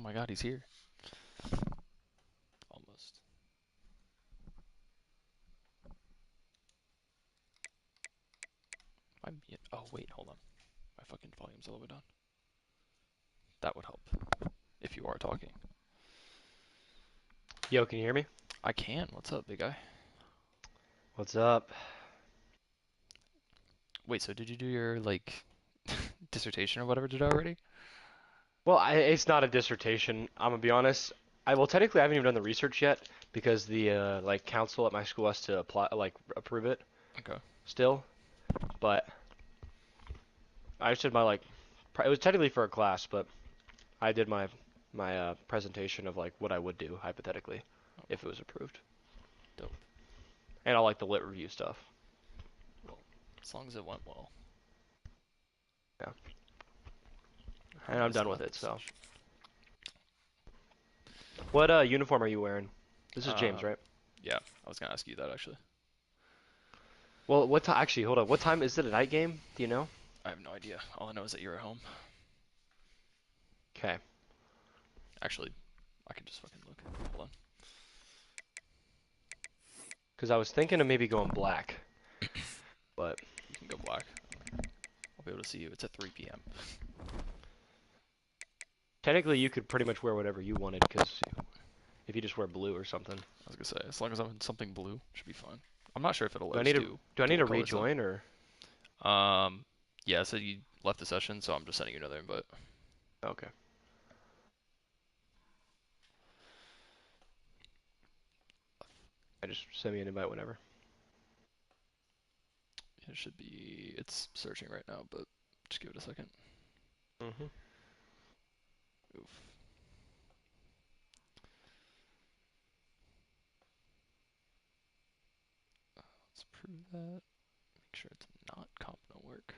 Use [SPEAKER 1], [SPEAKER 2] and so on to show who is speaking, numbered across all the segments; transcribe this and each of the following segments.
[SPEAKER 1] my god, he's here. Almost. Oh, wait, hold on. My fucking volume's all the way down. That would help. If you are talking.
[SPEAKER 2] Yo, can you hear me?
[SPEAKER 1] I can. What's up, big guy?
[SPEAKER 2] What's up?
[SPEAKER 1] Wait, so did you do your, like, dissertation or whatever today already?
[SPEAKER 2] Well, it's not a dissertation. I'm gonna be honest. Technically, I haven't even done the research yet because the like council at my school has to apply, like approve it
[SPEAKER 1] Okay.
[SPEAKER 2] still. But I just did my it was technically for a class, but I did my presentation of like what I would do hypothetically
[SPEAKER 1] Oh,
[SPEAKER 2] if it was approved,
[SPEAKER 1] dope.
[SPEAKER 2] and all like the lit review stuff.
[SPEAKER 1] Well, as long as it went well.
[SPEAKER 2] Yeah,
[SPEAKER 1] How
[SPEAKER 2] and I'm
[SPEAKER 1] is
[SPEAKER 2] done with
[SPEAKER 1] not
[SPEAKER 2] it.
[SPEAKER 1] this
[SPEAKER 2] So,
[SPEAKER 1] session?
[SPEAKER 2] what uniform are you wearing? This is James,
[SPEAKER 1] Um,
[SPEAKER 2] right?
[SPEAKER 1] yeah, I was gonna ask you that actually.
[SPEAKER 2] Well, what time? Actually, hold on. What time is it? A night game? Do you know?
[SPEAKER 1] I have no idea. All I know is that you're at home.
[SPEAKER 2] Okay.
[SPEAKER 1] Actually, I can just fucking look. Hold
[SPEAKER 2] Because I was thinking of maybe going black, but
[SPEAKER 1] on. You can go black. I'll be able to see you. It's at 3 p.m.
[SPEAKER 2] technically you could pretty much wear whatever you wanted. Because if you just wear blue or something,
[SPEAKER 1] I was gonna say, as long as I'm in something blue, should be fine. I'm not sure if it'll
[SPEAKER 2] do
[SPEAKER 1] let
[SPEAKER 2] I
[SPEAKER 1] us
[SPEAKER 2] need to
[SPEAKER 1] do
[SPEAKER 2] do I need
[SPEAKER 1] dual
[SPEAKER 2] to
[SPEAKER 1] colors though.
[SPEAKER 2] rejoin or?
[SPEAKER 1] Yeah, so you left the session, so I'm just sending you another invite.
[SPEAKER 2] Okay. I just send me an invite whenever.
[SPEAKER 1] It should be, it's searching right now, but just give it a second.
[SPEAKER 2] Mhm.
[SPEAKER 1] Oof. Let's prove that. Make sure it's not comp no work.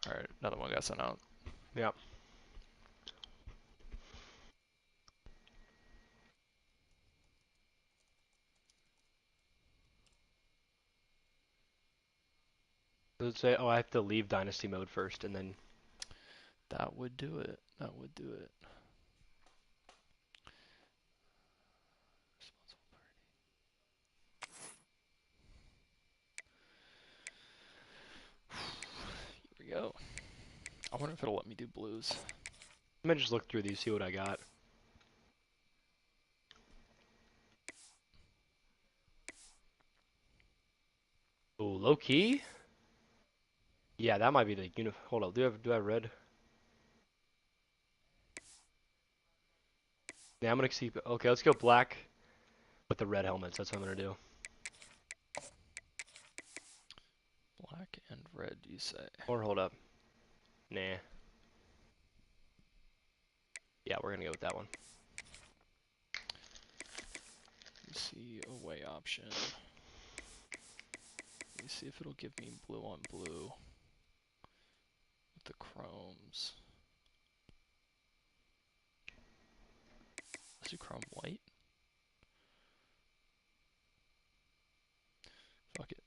[SPEAKER 1] Alright, another one got sent out.
[SPEAKER 2] Yeah. Does it say? Oh, I have to leave Dynasty mode first, and then.
[SPEAKER 1] That would do it. That would do it. Responsible party. Here we go. I wonder if it'll let me do blues.
[SPEAKER 2] Let me just look through these, see what I got. Oh, low key. Yeah, that might be the Hold on. Do I have red? Yeah, I'm gonna see. Okay, let's go black with the red helmets. That's what I'm gonna do.
[SPEAKER 1] Black and red, you say?
[SPEAKER 2] Or hold up. Nah. Yeah, we're gonna go with that one.
[SPEAKER 1] You see away option. Let me see if it'll give me blue on blue with the chromes. Let's do chrome white. Fuck it.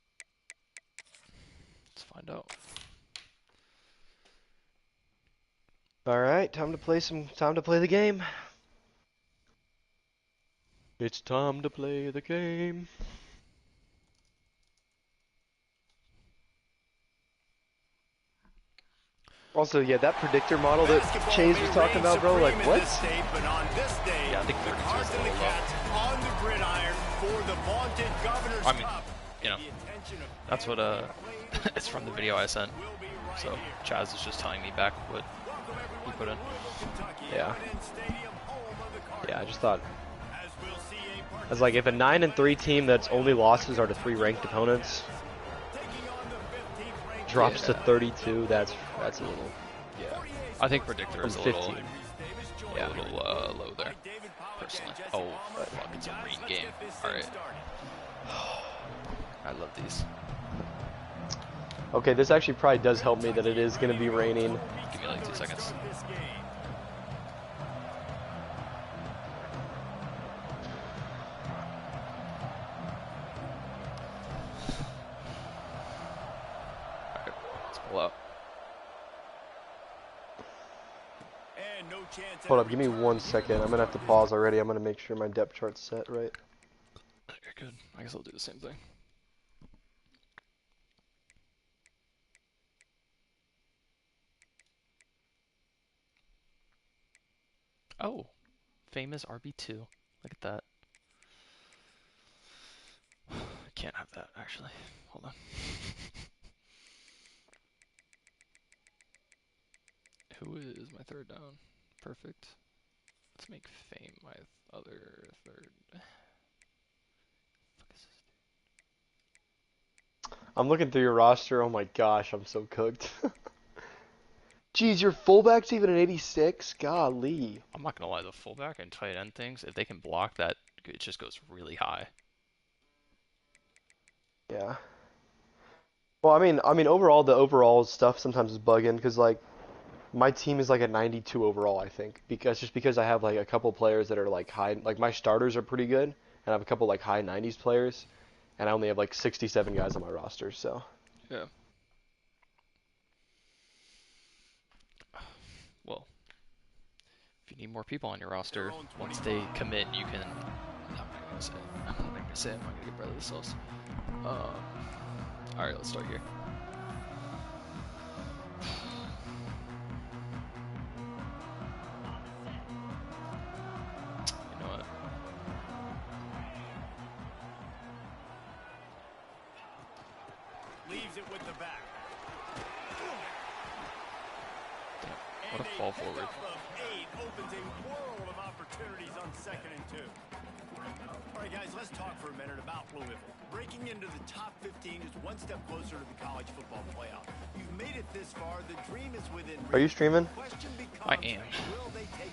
[SPEAKER 1] Let's find out.
[SPEAKER 2] All right, time to play the game. It's time to play the game. Also, yeah, that predictor model that Chase was talking about, bro, like what?
[SPEAKER 1] Yeah, I think 32 is a little low. I mean, you know, that's what it's from the video I sent. So Chaz is just telling me back what he put in.
[SPEAKER 2] Yeah. Yeah, I just thought. I was like, if a 9-3 team that's only losses are to 3 ranked opponents drops to 32, that's a little.
[SPEAKER 1] Yeah. I think predictor is a little,
[SPEAKER 2] yeah,
[SPEAKER 1] a little low there, personally. Oh, fuck, it's a rain game. Alright. I love these.
[SPEAKER 2] Okay, this actually probably does help me that it is going to be raining.
[SPEAKER 1] Give me like 2 seconds. Alright, let's pull out.
[SPEAKER 3] Hold up, give me 1 second. I'm gonna have to pause already. I'm gonna make sure my depth chart's set right.
[SPEAKER 1] You're good. I guess I'll do the same thing. Oh, famous RB2. Look at that. I can't have that, actually. Hold on. Who is my third down? Perfect. Let's make Fame my other third. Fuck is this?
[SPEAKER 3] I'm looking through your roster. Oh my gosh, I'm so cooked. Jeez, your fullback's even an 86? Golly.
[SPEAKER 1] I'm not gonna lie, the fullback and tight end things, if they can block that, it just goes really high.
[SPEAKER 3] Yeah. Well, I mean, overall, the overall stuff sometimes is bugging because like my team is like a 92 overall, I think, because I have like a couple players that are like high, like my starters are pretty good, and I have a couple like high 90s players, and I only have like 67 guys on my roster, so.
[SPEAKER 1] Yeah. Well, if you need more people on your roster, once they commit, you can. I'm not gonna say it. I'm not gonna say it. I'm not gonna get rid of the sauce. All right, let's start here. You know what?
[SPEAKER 4] Leaves it with the back.
[SPEAKER 1] What a fall forward.
[SPEAKER 4] Opens a world of opportunities on 2nd and 2. All right, guys, let's talk for a minute about Louisville. Breaking into the top 15 is one step closer to the college football playoff. You've made it this far. The dream is within reach.
[SPEAKER 3] Are you streaming?
[SPEAKER 1] I am.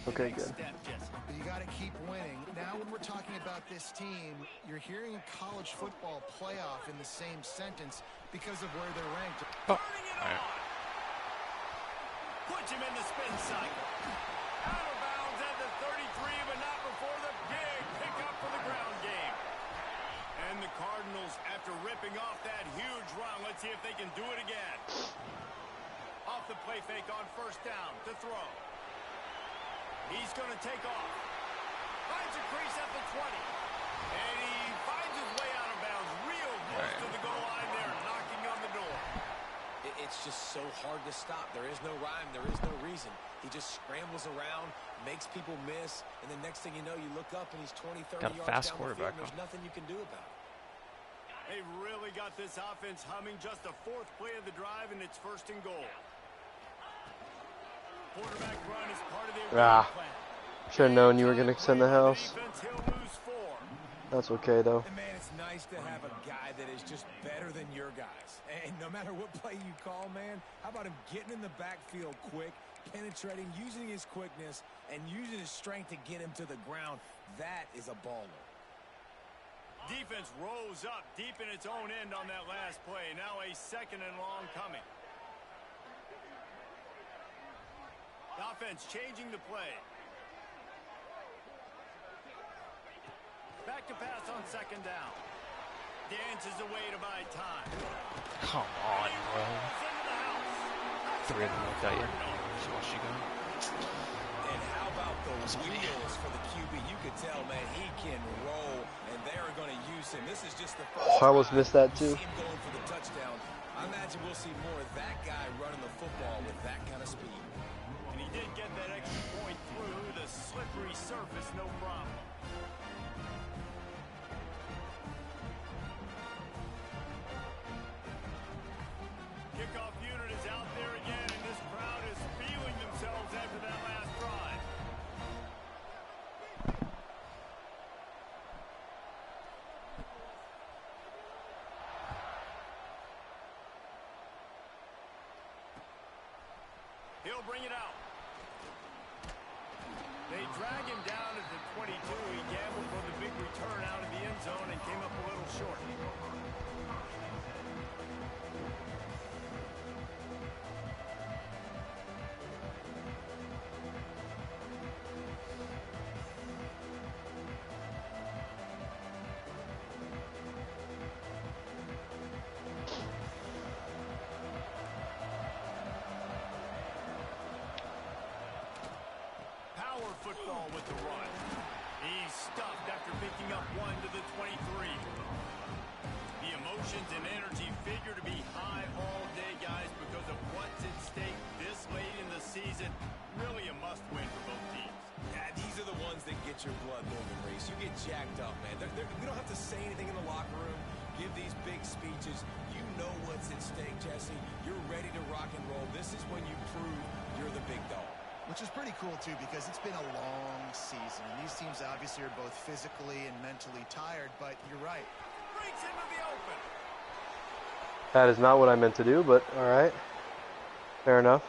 [SPEAKER 3] Okay, good.
[SPEAKER 5] But you got to keep winning. Now, when we're talking about this team, you're hearing college football playoff in the same sentence because of where they're ranked.
[SPEAKER 1] Oh. All right.
[SPEAKER 4] Puts him in the spin cycle. Out of bounds at the 33, but not before the big pickup for the ground game. And the Cardinals, after ripping off that huge run, let's see if they can do it again. Off the play fake on 1st down to throw. He's going to take off. Finds a crease at the 20. And he finds his way out of bounds real close to the goal line there, knocking on the door.
[SPEAKER 6] It's just so hard to stop. There is no rhyme. There is no reason. He just scrambles around, makes people miss, and the next thing you know, you look up and he's 20, 30
[SPEAKER 1] Got a
[SPEAKER 6] yards
[SPEAKER 1] fast
[SPEAKER 6] down
[SPEAKER 1] quarterback,
[SPEAKER 6] the field, and there's nothing you can do about it.
[SPEAKER 4] They really got this offense humming. Just the 4th play of the drive, and it's 1st and goal. Quarterback run is part of their game plan.
[SPEAKER 3] Should have known you were going to extend the house.
[SPEAKER 4] Defense, he'll lose 4.
[SPEAKER 3] That's okay, though.
[SPEAKER 6] And man, it's nice to have a guy that is just better than your guys. And no matter what play you call, man, how about him getting in the backfield quick, penetrating, using his quickness, and using his strength to get him to the ground? That is a baller.
[SPEAKER 4] Defense rose up deep in its own end on that last play. Now a 2nd and long coming. The offense changing the play. Back to pass on 2nd down. Dances away to buy time.
[SPEAKER 1] Come on, bro. 3 of them looked at you. Just watched you go.
[SPEAKER 6] And how about those wheels for the QB? You could tell, man, he can roll, and they are going to use him. This is just the first
[SPEAKER 3] I almost missed that,
[SPEAKER 6] you
[SPEAKER 3] too.
[SPEAKER 6] see him going for the touchdown. I imagine we'll see more of that guy running the football with that kind of speed.
[SPEAKER 4] And he did get that extra point through the slippery surface, no problem. Kickoff unit is out there again, and this crowd is feeling themselves after that last drive. He'll bring it out. They drag him down at the 22. He gambled for the big return out of the end zone and came up a little short. football with the run. He's stuffed after picking up one to the 23. The emotions and energy figure to be high all day, guys, because of what's at stake this late in the season. Really a must-win for both teams.
[SPEAKER 6] Yeah, these are the ones that get your blood moving, Reese. You get jacked up, man. We don't have to say anything in the locker room, give these big speeches. You know what's at stake, Jesse. You're ready to rock and roll. This is when you prove you're the big dog.
[SPEAKER 5] Which is pretty cool, too, because it's been a long season. And these teams obviously are both physically and mentally tired, but you're right.
[SPEAKER 4] Breaks into the open.
[SPEAKER 3] That is not what I meant to do, but all right. Fair enough.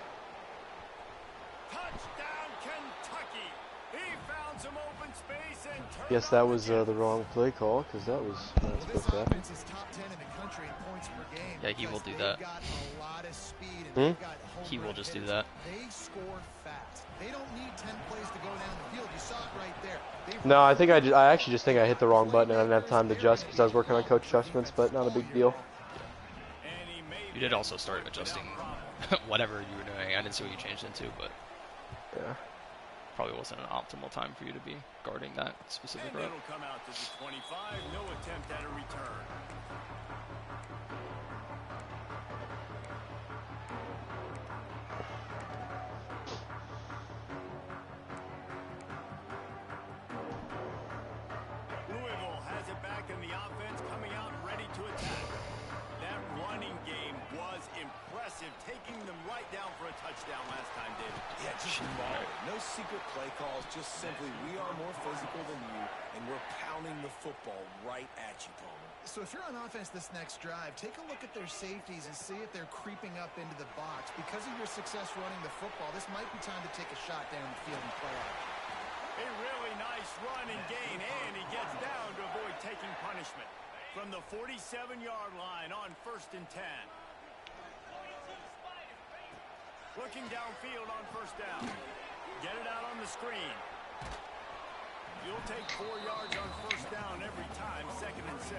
[SPEAKER 4] Touchdown, Kentucky. He found some open space and turned
[SPEAKER 3] Yes, that
[SPEAKER 4] on the
[SPEAKER 3] was the wrong play call, because that was not
[SPEAKER 5] Well, this
[SPEAKER 3] supposed to happen.
[SPEAKER 5] offense is top 10 in the country in points per game.
[SPEAKER 1] Yeah, he will
[SPEAKER 5] because
[SPEAKER 1] do
[SPEAKER 5] they've
[SPEAKER 1] that.
[SPEAKER 5] got a lot of speed and
[SPEAKER 3] Hmm?
[SPEAKER 5] they've got home
[SPEAKER 1] He will
[SPEAKER 5] run
[SPEAKER 1] just do
[SPEAKER 5] hitters.
[SPEAKER 1] that.
[SPEAKER 5] They score fast. They don't need 10 plays to go down the field. You saw it right there.
[SPEAKER 3] No, I think I actually just think I hit the wrong button and I didn't have time to adjust because I was working on coach adjustments, but not a big deal.
[SPEAKER 4] And he made
[SPEAKER 1] You did also start adjusting whatever you were doing. I didn't see what you changed into, but
[SPEAKER 3] Yeah.
[SPEAKER 1] probably wasn't an optimal time for you to be guarding that specific
[SPEAKER 4] And
[SPEAKER 1] route.
[SPEAKER 4] it'll come out to the 25. No attempt at a return. Louisville has it back in the offense, coming out ready to attack. That running game was impressive, taking them right down for a touchdown last time, David.
[SPEAKER 6] Yeah, just moderate. No secret play calls, just simply we are more physical than you, and we're pounding the football right at you, Palmer.
[SPEAKER 5] So if you're on offense this next drive, take a look at their safeties and see if they're creeping up into the box. Because of your success running the football, this might be time to take a shot down the field and play out.
[SPEAKER 4] A really nice run and gain, and he gets down to avoid taking punishment. From the 47-yard line on 1st and 10. Looking downfield on 1st down. Get it out on the screen. You'll take 4 yards on 1st down every time, 2nd and 6.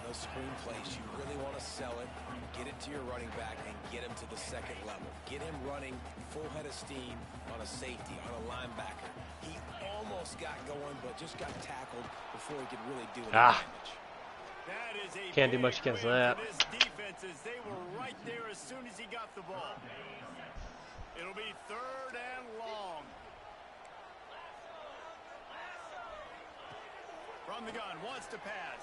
[SPEAKER 6] Those screen plays, you really want to sell it, get it to your running back, and get him to the second level. Get him running full head of steam on a safety, on a linebacker. He almost got going, but just got tackled before he could really do any damage.
[SPEAKER 4] That is a
[SPEAKER 2] Can't do
[SPEAKER 4] big
[SPEAKER 2] much against
[SPEAKER 4] win
[SPEAKER 2] that.
[SPEAKER 4] for this defense, as they were right there as soon as he got the ball. It'll be 3rd and long. From the gun, wants to pass.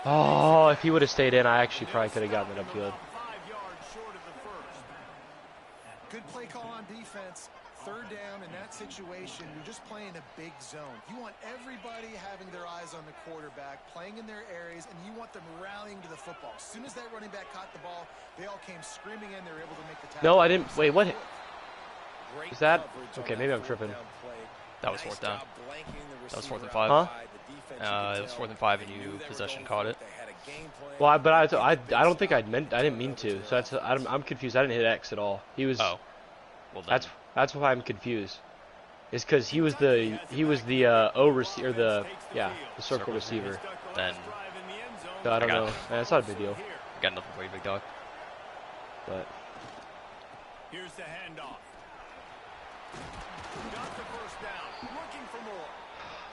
[SPEAKER 2] Oh, if he would have stayed in, I actually probably could have gotten it upfield.
[SPEAKER 4] About 5 yards short of the first.
[SPEAKER 5] Good play call on defense. 3rd down in that situation, you're just playing a big zone. You want everybody having their eyes on the quarterback, playing in their areas, and you want them rallying to the football. As soon as that running back caught the ball, they all came screaming in. They were able to make the tackle.
[SPEAKER 2] No, I didn't. Wait, what?
[SPEAKER 6] Great
[SPEAKER 2] Is that-
[SPEAKER 6] coverage on
[SPEAKER 2] okay,
[SPEAKER 6] that
[SPEAKER 2] maybe I'm
[SPEAKER 6] 4th
[SPEAKER 2] tripping.
[SPEAKER 6] down play.
[SPEAKER 1] That was
[SPEAKER 6] Nice
[SPEAKER 1] 4th down.
[SPEAKER 6] job blanking the
[SPEAKER 1] That was 4th and
[SPEAKER 6] receiver
[SPEAKER 1] 5.
[SPEAKER 6] out
[SPEAKER 2] Huh?
[SPEAKER 6] wide. The defense, you could
[SPEAKER 1] It was
[SPEAKER 6] tell
[SPEAKER 1] 4th and 5, and
[SPEAKER 6] they
[SPEAKER 1] you
[SPEAKER 6] knew they were
[SPEAKER 1] possession
[SPEAKER 6] going
[SPEAKER 1] caught
[SPEAKER 6] for
[SPEAKER 1] it.
[SPEAKER 6] They had a game plan.
[SPEAKER 2] Well, but
[SPEAKER 6] They
[SPEAKER 2] I don't
[SPEAKER 6] big
[SPEAKER 2] think
[SPEAKER 6] stop.
[SPEAKER 2] I didn't mean to. So that's I'm confused. I didn't hit X at all. He was.
[SPEAKER 1] Oh, well then.
[SPEAKER 2] That's why I'm confused. It's because he was the O receiver, the circle receiver.
[SPEAKER 1] Then
[SPEAKER 2] So I don't
[SPEAKER 1] I got
[SPEAKER 2] know.
[SPEAKER 1] it.
[SPEAKER 2] That's not a big deal.
[SPEAKER 1] Got nothing for you, big dog.
[SPEAKER 2] But
[SPEAKER 4] Here's the handoff. Got the 1st down. Looking for more.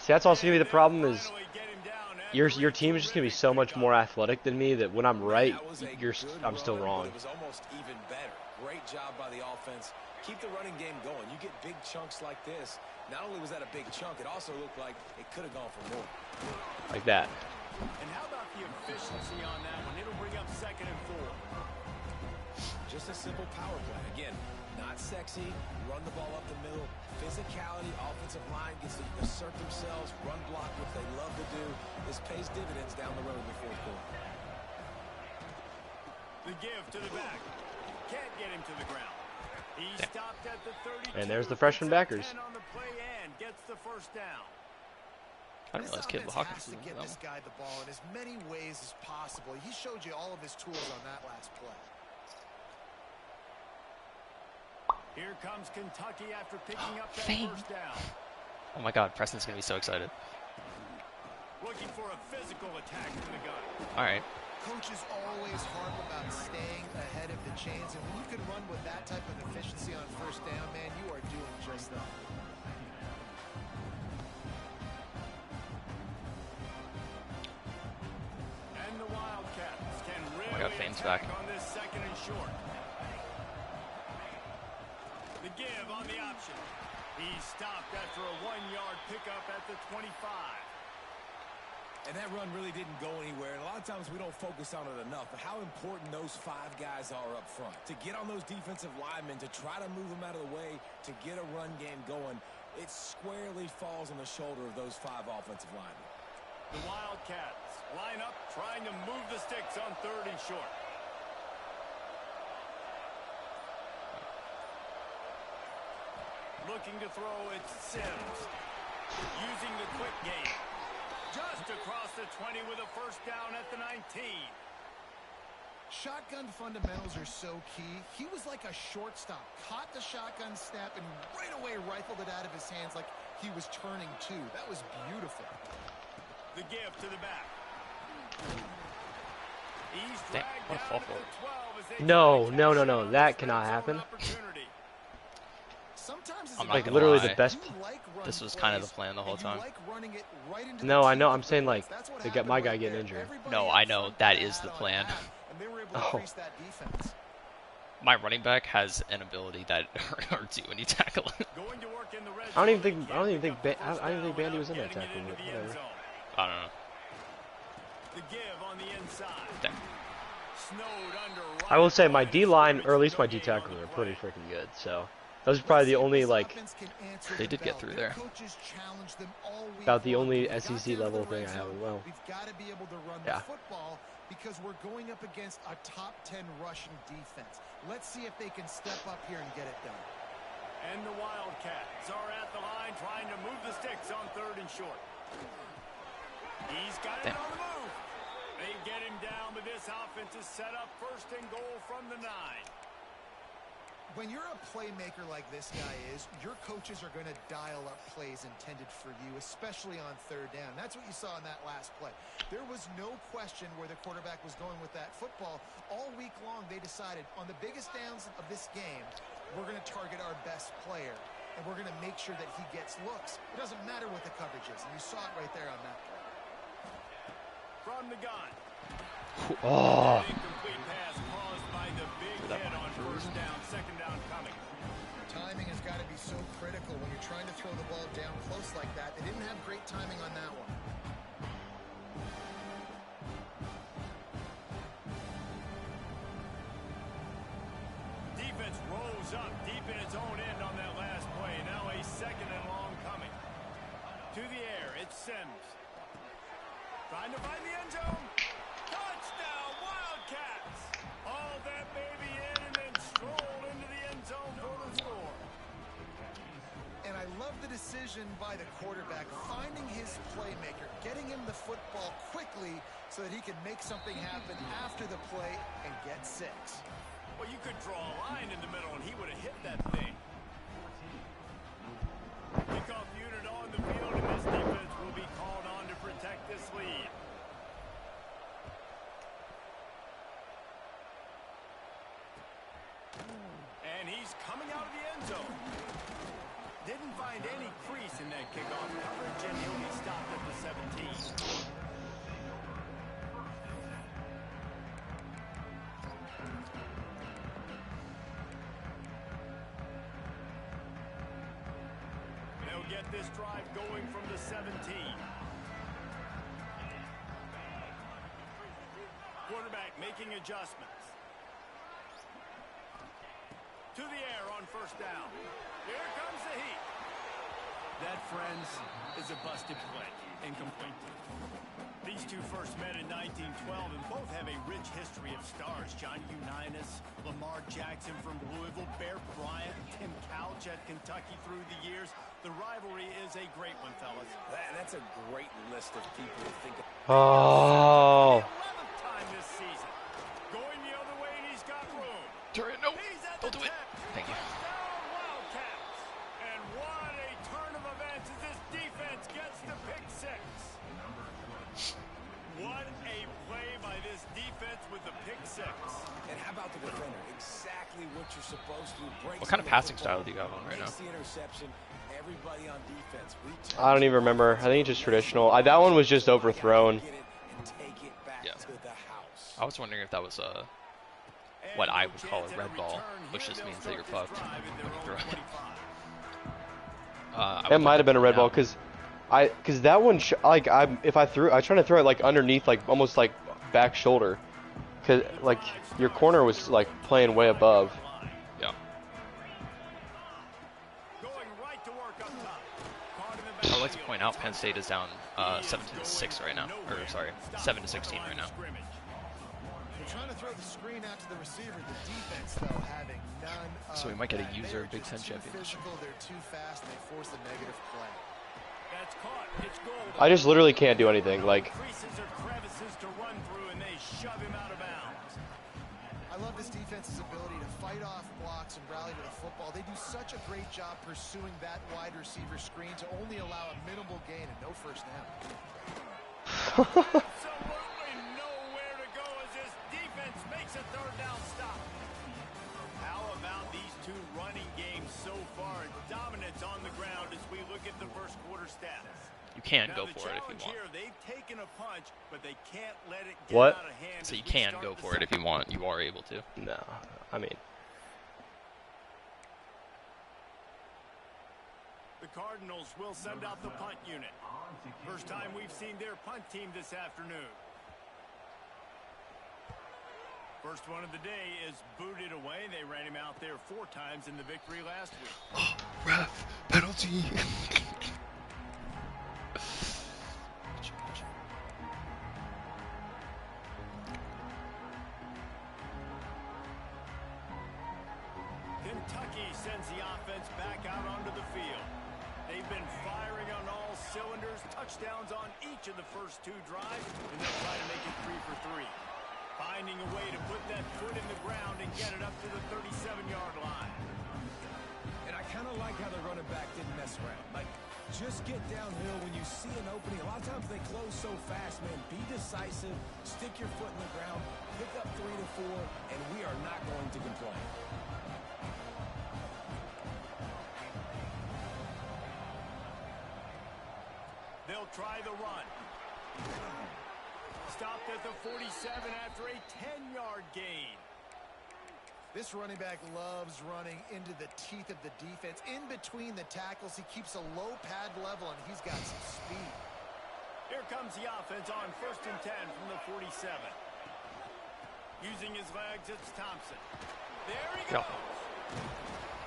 [SPEAKER 2] see, that's also gonna be the problem is
[SPEAKER 4] Finally get him down at
[SPEAKER 2] your team is just gonna be so much more athletic than me that when I'm right,
[SPEAKER 6] That was a
[SPEAKER 2] I'm still
[SPEAKER 6] good run,
[SPEAKER 2] wrong.
[SPEAKER 6] but It was almost even better. Great job by the offense. Keep the running game going. You get big chunks like this. Not only was that a big chunk, it also looked like it could have gone for more.
[SPEAKER 2] Like that.
[SPEAKER 4] And how about the efficiency on that one? It'll bring up 2nd and 4.
[SPEAKER 6] Just a simple power play. Again, not sexy. Run the ball up the middle. Physicality, offensive line gets to assert themselves, run block, which they love to do. This pays dividends down the road in the 4th quarter.
[SPEAKER 4] The give to the back. Can't get him to the ground. He stopped at the 32.
[SPEAKER 2] And there's the freshman backers.
[SPEAKER 4] 10 on the play and gets the 1st down.
[SPEAKER 1] I didn't realize Caleb
[SPEAKER 5] This
[SPEAKER 1] Hawkins
[SPEAKER 5] offense has
[SPEAKER 1] was
[SPEAKER 5] to get
[SPEAKER 1] that
[SPEAKER 5] this
[SPEAKER 1] one.
[SPEAKER 5] guy the ball in as many ways as possible. He showed you all of his tools on that last play.
[SPEAKER 4] Here comes Kentucky after picking up that
[SPEAKER 1] Fame.
[SPEAKER 4] 1st down.
[SPEAKER 1] Oh my God, Preston's gonna be so excited.
[SPEAKER 4] Looking for a physical attack from the gun.
[SPEAKER 1] All right.
[SPEAKER 5] Coaches always harp about staying ahead of the chains, and when you can run with that type of efficiency on first down, man, you are doing just that.
[SPEAKER 4] And the Wildcats can really
[SPEAKER 1] got Fame's
[SPEAKER 4] attack
[SPEAKER 1] back.
[SPEAKER 4] on this second and short. The give on the option. He stopped after a 1-yard pickup at the 25.
[SPEAKER 6] And that run really didn't go anywhere. And a lot of times we don't focus on it enough. But how important those 5 guys are up front. To get on those defensive linemen, to try to move them out of the way, to get a run game going, it squarely falls on the shoulder of those 5 offensive linemen.
[SPEAKER 4] The Wildcats line up, trying to move the sticks on third and short. Looking to throw, it's Sims. Using the quick game. Just across the 20 with a first down at the 19.
[SPEAKER 5] Shotgun fundamentals are so key. He was like a shortstop. Caught the shotgun snap and right away rifled it out of his hands like he was turning two. That was beautiful.
[SPEAKER 4] The give to the back. He's
[SPEAKER 1] Damn,
[SPEAKER 4] dragged
[SPEAKER 1] what a
[SPEAKER 4] down
[SPEAKER 1] fall
[SPEAKER 4] at
[SPEAKER 1] for
[SPEAKER 4] the
[SPEAKER 1] it.
[SPEAKER 4] 12 as they
[SPEAKER 2] No,
[SPEAKER 4] try to
[SPEAKER 2] no,
[SPEAKER 4] cash
[SPEAKER 2] no,
[SPEAKER 4] in
[SPEAKER 2] no.
[SPEAKER 4] on
[SPEAKER 2] That
[SPEAKER 4] this
[SPEAKER 2] cannot
[SPEAKER 4] red zone
[SPEAKER 2] happen.
[SPEAKER 4] opportunity.
[SPEAKER 5] Sometimes
[SPEAKER 1] I'm
[SPEAKER 5] it's
[SPEAKER 1] not
[SPEAKER 2] Like
[SPEAKER 1] gonna
[SPEAKER 2] literally
[SPEAKER 1] lie.
[SPEAKER 2] the best.
[SPEAKER 5] you like run
[SPEAKER 1] This was kind of the
[SPEAKER 5] plays,
[SPEAKER 1] plan the whole
[SPEAKER 5] and you
[SPEAKER 1] time.
[SPEAKER 5] like running it right into
[SPEAKER 2] No,
[SPEAKER 5] the
[SPEAKER 2] I know.
[SPEAKER 5] teeth
[SPEAKER 2] I'm
[SPEAKER 5] of
[SPEAKER 2] saying
[SPEAKER 5] defense.
[SPEAKER 2] like
[SPEAKER 5] That's what
[SPEAKER 2] they got
[SPEAKER 5] happened
[SPEAKER 2] my
[SPEAKER 5] right
[SPEAKER 2] guy getting
[SPEAKER 5] there.
[SPEAKER 2] injured.
[SPEAKER 5] Everybody
[SPEAKER 1] No,
[SPEAKER 5] up
[SPEAKER 1] I know
[SPEAKER 5] front
[SPEAKER 1] that
[SPEAKER 5] got
[SPEAKER 1] is
[SPEAKER 5] a
[SPEAKER 1] the
[SPEAKER 5] hat on
[SPEAKER 1] plan.
[SPEAKER 5] hat, and they were able to
[SPEAKER 2] Oh.
[SPEAKER 5] increase that defense.
[SPEAKER 1] My running back has an ability that hurts you when you tackle him.
[SPEAKER 4] Going to work in the red
[SPEAKER 2] I don't even
[SPEAKER 4] zone.
[SPEAKER 2] think.
[SPEAKER 4] He
[SPEAKER 2] I don't even
[SPEAKER 4] can't
[SPEAKER 2] think.
[SPEAKER 4] pick up the first
[SPEAKER 2] I don't even think
[SPEAKER 4] down
[SPEAKER 2] Bandy was in that
[SPEAKER 4] without
[SPEAKER 2] tackle.
[SPEAKER 4] getting it
[SPEAKER 2] But
[SPEAKER 4] into the end
[SPEAKER 2] whatever.
[SPEAKER 4] zone.
[SPEAKER 1] I don't know.
[SPEAKER 4] The give on the inside.
[SPEAKER 1] Damn.
[SPEAKER 4] Snowed under
[SPEAKER 2] I will say my
[SPEAKER 4] right
[SPEAKER 2] D line, or at least
[SPEAKER 4] no
[SPEAKER 2] my D
[SPEAKER 4] gain on
[SPEAKER 2] tackle,
[SPEAKER 4] the
[SPEAKER 2] are
[SPEAKER 4] play.
[SPEAKER 2] pretty freaking good. So those are probably the only like
[SPEAKER 1] They did get through there.
[SPEAKER 2] about the only SEC level thing I have as well.
[SPEAKER 5] We've got to be able to run
[SPEAKER 2] Yeah.
[SPEAKER 5] the football because we're going up against a top 10 rushing defense. Let's see if they can step up here and get it done.
[SPEAKER 4] And the Wildcats are at the line trying to move the sticks on third and short. He's got it
[SPEAKER 1] Damn.
[SPEAKER 4] on the move. They get him down, but this offense is set up first and goal from the 9.
[SPEAKER 5] When you're a playmaker like this guy is, your coaches are going to dial up plays intended for you, especially on third down. That's what you saw in that last play. There was no question where the quarterback was going with that football. All week long, they decided on the biggest downs of this game, we're going to target our best player, and we're going to make sure that he gets looks. It doesn't matter what the coverage is, and you saw it right there on that play.
[SPEAKER 4] From the gun.
[SPEAKER 2] Oh,
[SPEAKER 4] Incomplete pass caused by the big hit on first down, second down coming.
[SPEAKER 5] Timing has got to be so critical when you're trying to throw the ball down close like that. They didn't have great timing on that one.
[SPEAKER 4] Defense rose up deep in its own end on that last play. Now a second and long coming. To the air, it's Sims. Trying to find the end zone. Touchdown, Wildcats! All that baby in and then strolled into the end zone for the score.
[SPEAKER 5] And I love the decision by the quarterback, finding his playmaker, getting him the football quickly so that he can make something happen after the play and get 6.
[SPEAKER 4] Well, you could draw a line in the middle and he would have hit that thing. Kickoff unit on the field, and this defense will be called on to protect this lead. And he's coming out of the end zone. Didn't find any crease in that kickoff coverage, and he'll be stopped at the 17. They'll get this drive going from the 17. Quarterback making adjustments. To the air on first down. Here comes the heat. That, friends, is a busted play. Incomplete. These two first met in 1912 and both have a rich history of stars. John Unitas, Lamar Jackson from Louisville, Bear Bryant, Tim Couch at Kentucky through the years. The rivalry is a great one, fellas.
[SPEAKER 6] That's a great list of people to think of.
[SPEAKER 2] oh,
[SPEAKER 4] 11th time this season. Going the other way, and he's got room.
[SPEAKER 1] Turn it. No.
[SPEAKER 4] He's at
[SPEAKER 1] Don't
[SPEAKER 4] the
[SPEAKER 1] do it.
[SPEAKER 4] 10.
[SPEAKER 1] Thank you.
[SPEAKER 4] Touchdown, Wildcats. And what a turn of events as this defense gets the pick 6. What a play by this defense.
[SPEAKER 6] defender. Exactly what you're supposed to.
[SPEAKER 1] What kind of passing style do you got on right now?
[SPEAKER 6] The interception. Everybody on defense.
[SPEAKER 3] I don't even remember. I think it's just traditional. That one was just overthrown.
[SPEAKER 1] Yeah. I was wondering if that was what I would call a red ball, which just means that you're fucked when you throw it.
[SPEAKER 3] It might have been a red ball because that one if I trying to throw it like underneath, like almost like back shoulder, because like your corner was like playing way above.
[SPEAKER 1] Yeah. I would like to point out Penn State is down 17-6 right now, or sorry, 7-16 right now.
[SPEAKER 5] Trying to throw the screen out to the receiver. The defense, though, having none of
[SPEAKER 1] So we might get a
[SPEAKER 5] that.
[SPEAKER 1] user
[SPEAKER 5] They're
[SPEAKER 1] Big Ten
[SPEAKER 5] just too
[SPEAKER 1] championship.
[SPEAKER 5] physical, they're too fast, and they force a negative play.
[SPEAKER 4] That's caught. It's goal.
[SPEAKER 3] I just literally can't do anything. Like,
[SPEAKER 4] Creases or crevices to run through, and they shove him out of bounds.
[SPEAKER 5] I love this defense's ability to fight off blocks and rally to the football. They do such a great job pursuing that wide receiver screen to only allow a minimal gain and no first down.
[SPEAKER 4] Absolutely nowhere to go as this defense makes a third down stop. How about these two running games so far? Dominance on the ground as we look at the first quarter stats.
[SPEAKER 1] You can
[SPEAKER 4] Now
[SPEAKER 1] go
[SPEAKER 4] the
[SPEAKER 1] for it if you
[SPEAKER 4] challenge
[SPEAKER 1] want.
[SPEAKER 4] here, they've taken a punch, but they can't let it get
[SPEAKER 3] What?
[SPEAKER 4] out of hand.
[SPEAKER 1] So
[SPEAKER 4] as
[SPEAKER 1] you
[SPEAKER 4] we
[SPEAKER 1] can
[SPEAKER 4] start
[SPEAKER 1] go
[SPEAKER 4] the
[SPEAKER 1] for it if you want. You are able to.
[SPEAKER 3] no, I mean,
[SPEAKER 4] The Cardinals will send out the punt unit. First time we've seen their punt team this afternoon. First one of the day is booted away. They ran him out there 4 times in the victory last week.
[SPEAKER 1] Oh, ref, penalty.
[SPEAKER 4] Kentucky sends the offense back out onto the field. They've been firing on all cylinders, touchdowns on each of the first 2 drives, and they'll try to make it 3 for 3. Finding a way to put that foot in the ground and get it up to the 37-yard line.
[SPEAKER 6] And I kind of like how the running back didn't mess around. Like, just get downhill when you see an opening. A lot of times they close so fast, man. Be decisive, stick your foot in the ground, pick up 3 to 4, and we are not going to complain.
[SPEAKER 4] They'll try the run. Stopped at the 47 after a 10-yard gain.
[SPEAKER 5] This running back loves running into the teeth of the defense. In between the tackles, he keeps a low pad level, and he's got some speed.
[SPEAKER 4] Here comes the offense on 1st and 10 from the 47. Using his legs, it's Thompson. There he goes.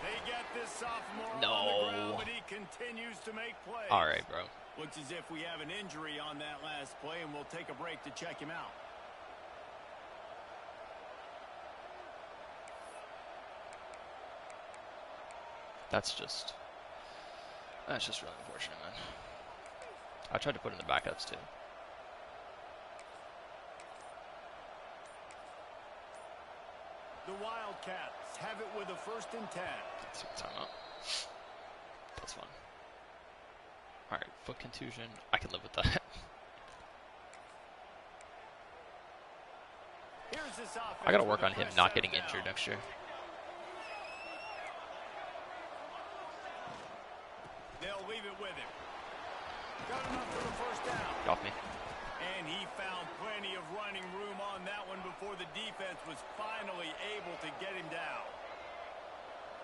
[SPEAKER 4] They get this sophomore on the ground, but he continues to make plays.
[SPEAKER 1] All right, bro.
[SPEAKER 4] Looks as if we have an injury on that last play, and we'll take a break to check him out.
[SPEAKER 1] That's just really unfortunate, man. I tried to put in the backups too.
[SPEAKER 4] The Wildcats have it with a 1st and 10.
[SPEAKER 1] Let's take timeout. That's fine. All right, foot contusion. I can live with that.
[SPEAKER 4] Here's this offense
[SPEAKER 1] I gotta
[SPEAKER 4] with
[SPEAKER 1] work
[SPEAKER 4] a
[SPEAKER 1] on him
[SPEAKER 4] fresh
[SPEAKER 1] not
[SPEAKER 4] set
[SPEAKER 1] getting
[SPEAKER 4] down.
[SPEAKER 1] injured next year.
[SPEAKER 4] They'll leave it with him. Got enough for the 1st down.
[SPEAKER 1] Get off me.
[SPEAKER 4] And he found plenty of running room on that one before the defense was finally able to get him down.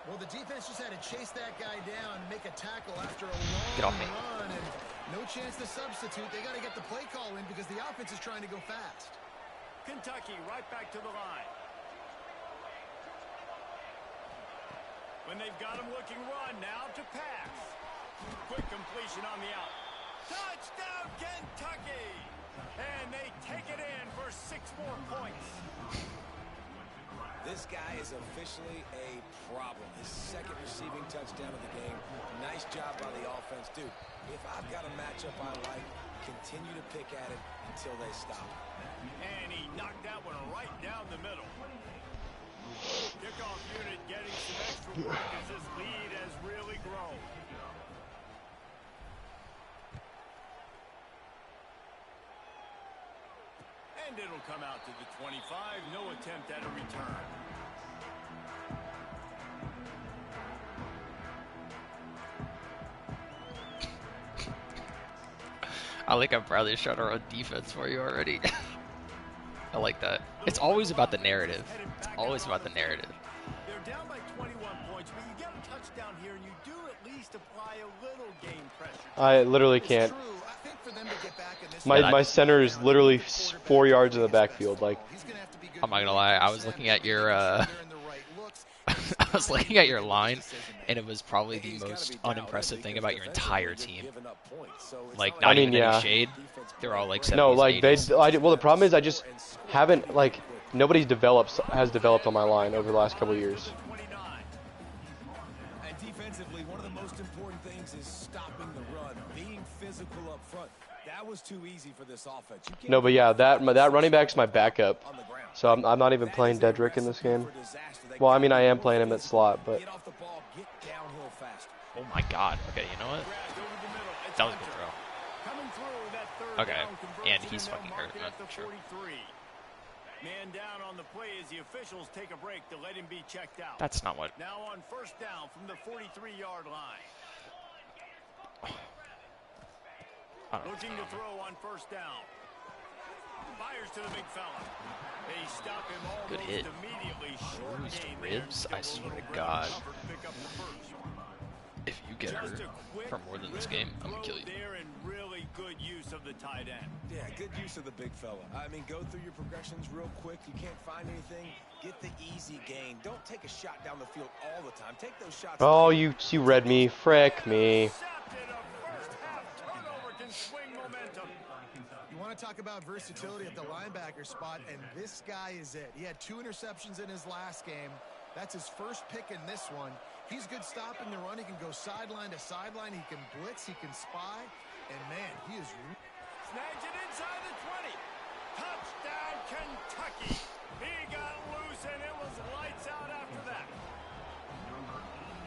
[SPEAKER 5] Well, the defense just had to chase that guy down and make a tackle after a
[SPEAKER 1] Get
[SPEAKER 5] long
[SPEAKER 1] off me.
[SPEAKER 5] run, and no chance to substitute. They got to get the play call in because the offense is trying to go fast.
[SPEAKER 4] Kentucky right back to the line. When they've got him looking run, now to pass. Quick completion on the out. Touchdown, Kentucky! And they take it in for 6 more points.
[SPEAKER 6] This guy is officially a problem. His 2nd receiving touchdown of the game. Nice job by the offense. Dude, if I've got a matchup I like, continue to pick at it until they stop.
[SPEAKER 4] And he knocked that one right down the middle. Kickoff unit getting some extra work as this lead has really grown. And it'll come out to the 25. No attempt at a return.
[SPEAKER 1] I like how Bradley's trying to run defense for you already. I like that. It's always about the narrative. It's always about the narrative.
[SPEAKER 4] They're down by 21 points, but you get a touchdown here, and you do at least apply a little game pressure.
[SPEAKER 3] I literally can't. My center is literally 4 yards in the backfield. Like,
[SPEAKER 1] I'm not gonna lie. I was looking at your I was looking at your line, and it was probably the most unimpressive thing about your entire team. Like, not even any shade. They're all like 70s,
[SPEAKER 3] no, like
[SPEAKER 1] 80s.
[SPEAKER 3] well, the problem is I just haven't like nobody's has developed on my line over the last couple of years.
[SPEAKER 6] And defensively, one of the most important things is stopping the run, being physical up front. That was too easy for this offense.
[SPEAKER 3] No, but yeah, that running back's my backup, so I'm not even playing Dedrick in this game. Well, I mean, I am playing him at slot, but.
[SPEAKER 1] Oh my God. Okay, you know what? That was a good throw. Okay, and he's fucking hurt, man. Sure.
[SPEAKER 4] Man down on the play as the officials take a break to let him be checked out.
[SPEAKER 1] That's not what.
[SPEAKER 4] Now on first down from the 43-yard line. Looking to throw on first down. Fires to the big fella. They stop him almost
[SPEAKER 1] Good hit.
[SPEAKER 4] immediately.
[SPEAKER 1] Bruised ribs? I swear to God. If you get hurt for more than this game, I'm gonna kill you.
[SPEAKER 4] There and really good use of the tight end.
[SPEAKER 6] Yeah, good use of the big fella. I mean, go through your progressions real quick. You can't find anything. Get the easy gain. Don't take a shot down the field all the time. Take those shots.
[SPEAKER 3] Oh, you read me. Frick me.
[SPEAKER 5] You want to talk about versatility at the linebacker spot, and this guy is it. He had 2 interceptions in his last game. That's his first pick in this one. He's good stopping the run. He can go sideline to sideline. He can blitz. He can spy. And, man, he is...
[SPEAKER 4] Snags it inside the 20. Touchdown, Kentucky. He got loose, and it was lights out after that.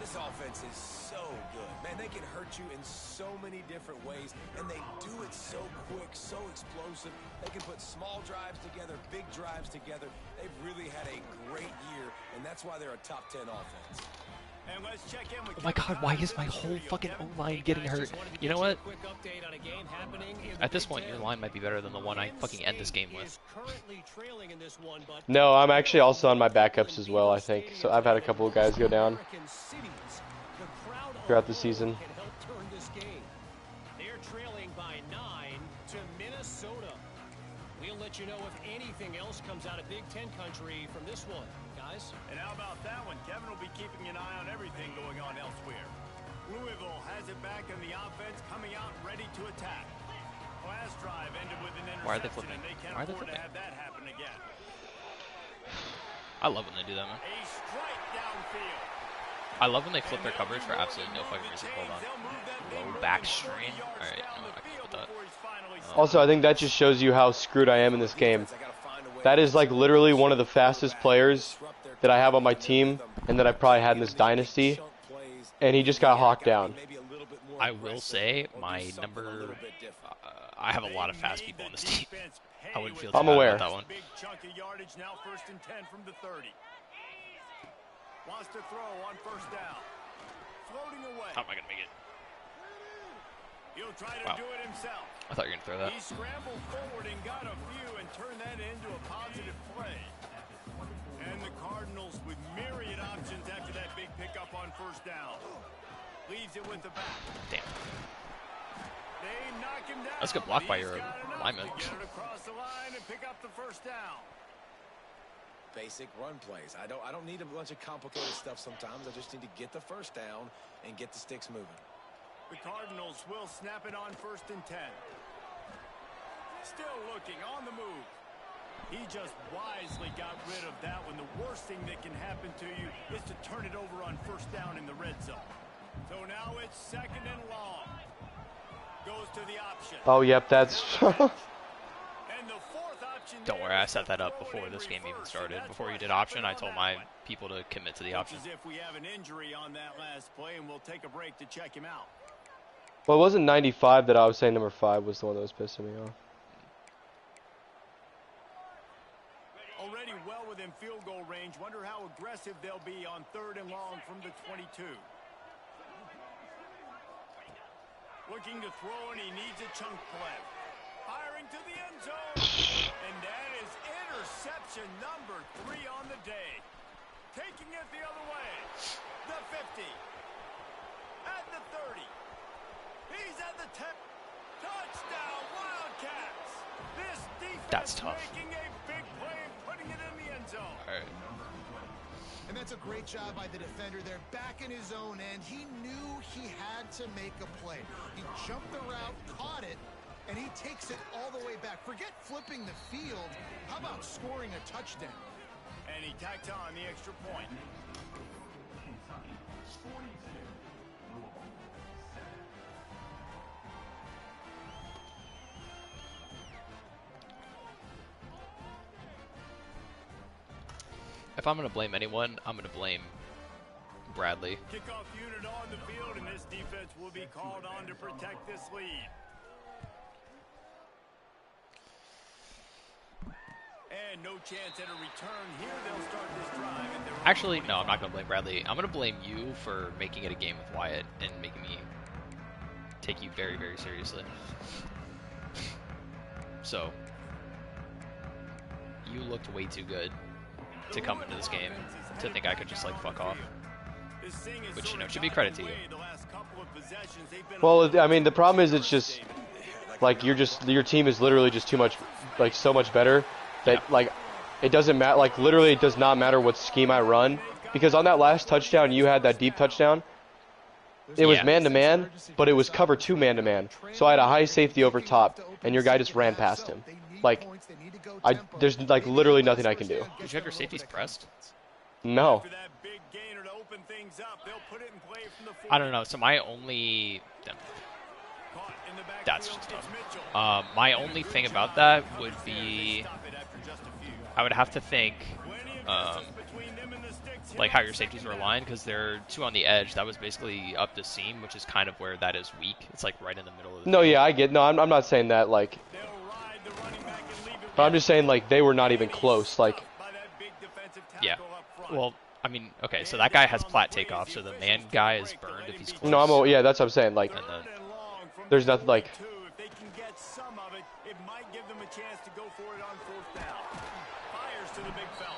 [SPEAKER 6] This offense is so good. Man, they can hurt you in so many different ways, and they do it so quick, so explosive. They can put small drives together, big drives together. They've really had a great year, and that's why they're a top 10 offense.
[SPEAKER 4] And let's check in with
[SPEAKER 1] Oh my God, why is my whole fucking O-line getting hurt? You know what? At this point, your line might be better than the one I fucking end this game with.
[SPEAKER 3] No, I'm actually also on my backups as well, I think. So I've had a couple of guys go down throughout the season.
[SPEAKER 7] They're trailing by 9 to Minnesota. We'll let you know if anything else comes out of Big Ten country from this one, guys.
[SPEAKER 4] And how about that one? Kevin will be keeping an eye on everything going on elsewhere. Louisville has it back in the offense, coming out ready to attack. Last drive ended with an interception.
[SPEAKER 1] Why are they flipping?
[SPEAKER 4] And they can't
[SPEAKER 1] Why are they
[SPEAKER 4] afford to
[SPEAKER 1] flipping?
[SPEAKER 4] have that happen again.
[SPEAKER 1] I love when they do that, man.
[SPEAKER 4] A strike downfield.
[SPEAKER 1] I love when they flip their coverage for absolutely no fucking reason. Hold on. Low back strain. Alright, no, I can put that.
[SPEAKER 3] Also, I think that just shows you how screwed I am in this game. That is like literally one of the fastest players that I have on my team and that I probably had in this dynasty, and he just got hawked down.
[SPEAKER 1] I will say, my number... I have a lot of fast people on this team. I wouldn't feel too
[SPEAKER 3] I'm
[SPEAKER 1] bad
[SPEAKER 3] aware.
[SPEAKER 1] about that one.
[SPEAKER 4] Big chunk of yardage now, 1st and 10 from the 30. Wants to throw on first down. Floating away.
[SPEAKER 1] How am I going to make it?
[SPEAKER 4] He'll try to
[SPEAKER 1] Wow.
[SPEAKER 4] do it himself.
[SPEAKER 1] I thought you were going to throw that.
[SPEAKER 4] He scrambled forward and got a few and turned that into a positive play. And the Cardinals with myriad options after that big pickup on first down. Leaves it with the back.
[SPEAKER 1] Damn.
[SPEAKER 4] They knock him down.
[SPEAKER 1] That's good block by your
[SPEAKER 4] He's got enough
[SPEAKER 1] lineman.
[SPEAKER 4] to get it across the line and pick up the first down.
[SPEAKER 6] Basic run plays. I don't need a bunch of complicated stuff sometimes. I just need to get the first down and get the sticks moving.
[SPEAKER 4] The Cardinals will snap it on 1st and 10. Still looking on the move. He just wisely got rid of that one. The worst thing that can happen to you is to turn it over on first down in the red zone. So now it's 2nd and long. Goes to the option.
[SPEAKER 3] Oh, yep, that's...
[SPEAKER 4] And the 4th option.
[SPEAKER 1] Don't worry, I set that up before this game even started. Before you did option, I told my people to commit to the option.
[SPEAKER 4] As if we have an injury on that last play, and we'll take a break to check him out.
[SPEAKER 3] Well, it wasn't 95 that I was saying number 5 was the one that was pissing me off.
[SPEAKER 4] Already well within field goal range. Wonder how aggressive they'll be on 3rd and long from the 22. Looking to throw, and he needs a chunk play. Firing to the end zone. And that is interception number 3 on the day. Taking it the other way. The 50. At the 30. He's at the 10. Touchdown, Wildcats. This defense
[SPEAKER 1] That's tough.
[SPEAKER 4] making a big play and putting it in the end zone.
[SPEAKER 1] All right.
[SPEAKER 5] And that's a great job by the defender there, back in his own end. He knew he had to make a play. He jumped the route, caught it, and he takes it all the way back. Forget flipping the field. How about scoring a touchdown?
[SPEAKER 4] And he tacks on the extra point.
[SPEAKER 1] If I'm going to blame anyone, I'm going to blame Bradley.
[SPEAKER 4] Kickoff unit on the field, and this defense will be called on to protect this lead. And no chance at a return here. They'll start this drive.
[SPEAKER 1] Actually, no, I'm not going to blame Bradley. I'm going to blame you for making it a game with Wyatt and making me take you very, very seriously. So, you looked way too good to come into this game to think I could just like fuck off, which, you know, should be credit to you.
[SPEAKER 3] Well, I mean, the problem is it's just like your team is literally just too much, like so much better that like it doesn't matter. Like literally, it does not matter what scheme I run, because on that last touchdown you had that deep touchdown. It was man-to-man, but it was cover 2 man-to-man. So I had a high safety over top, and your guy just ran past him. Like, there's like literally nothing I can do.
[SPEAKER 1] Did you have your safeties pressed?
[SPEAKER 3] No.
[SPEAKER 1] I don't know. So my only... That's just tough. My only thing about that would be... I would have to think... like how your safeties were aligned, because they're 2 on the edge. That was basically up the seam, which is kind of where that is weak. It's like right in the middle of the field.
[SPEAKER 3] Yeah, I get. No, I'm not saying that. Like, but I'm just saying like they were not even close. Like,
[SPEAKER 1] yeah. Well, I mean, okay, so that guy has plat takeoff, so the man guy is burned if he's close.
[SPEAKER 3] No, yeah, that's what I'm saying. Like, there's nothing like.
[SPEAKER 4] If they can get some of it, it might give them a chance to go for it on 4th down. Fires to the big fella.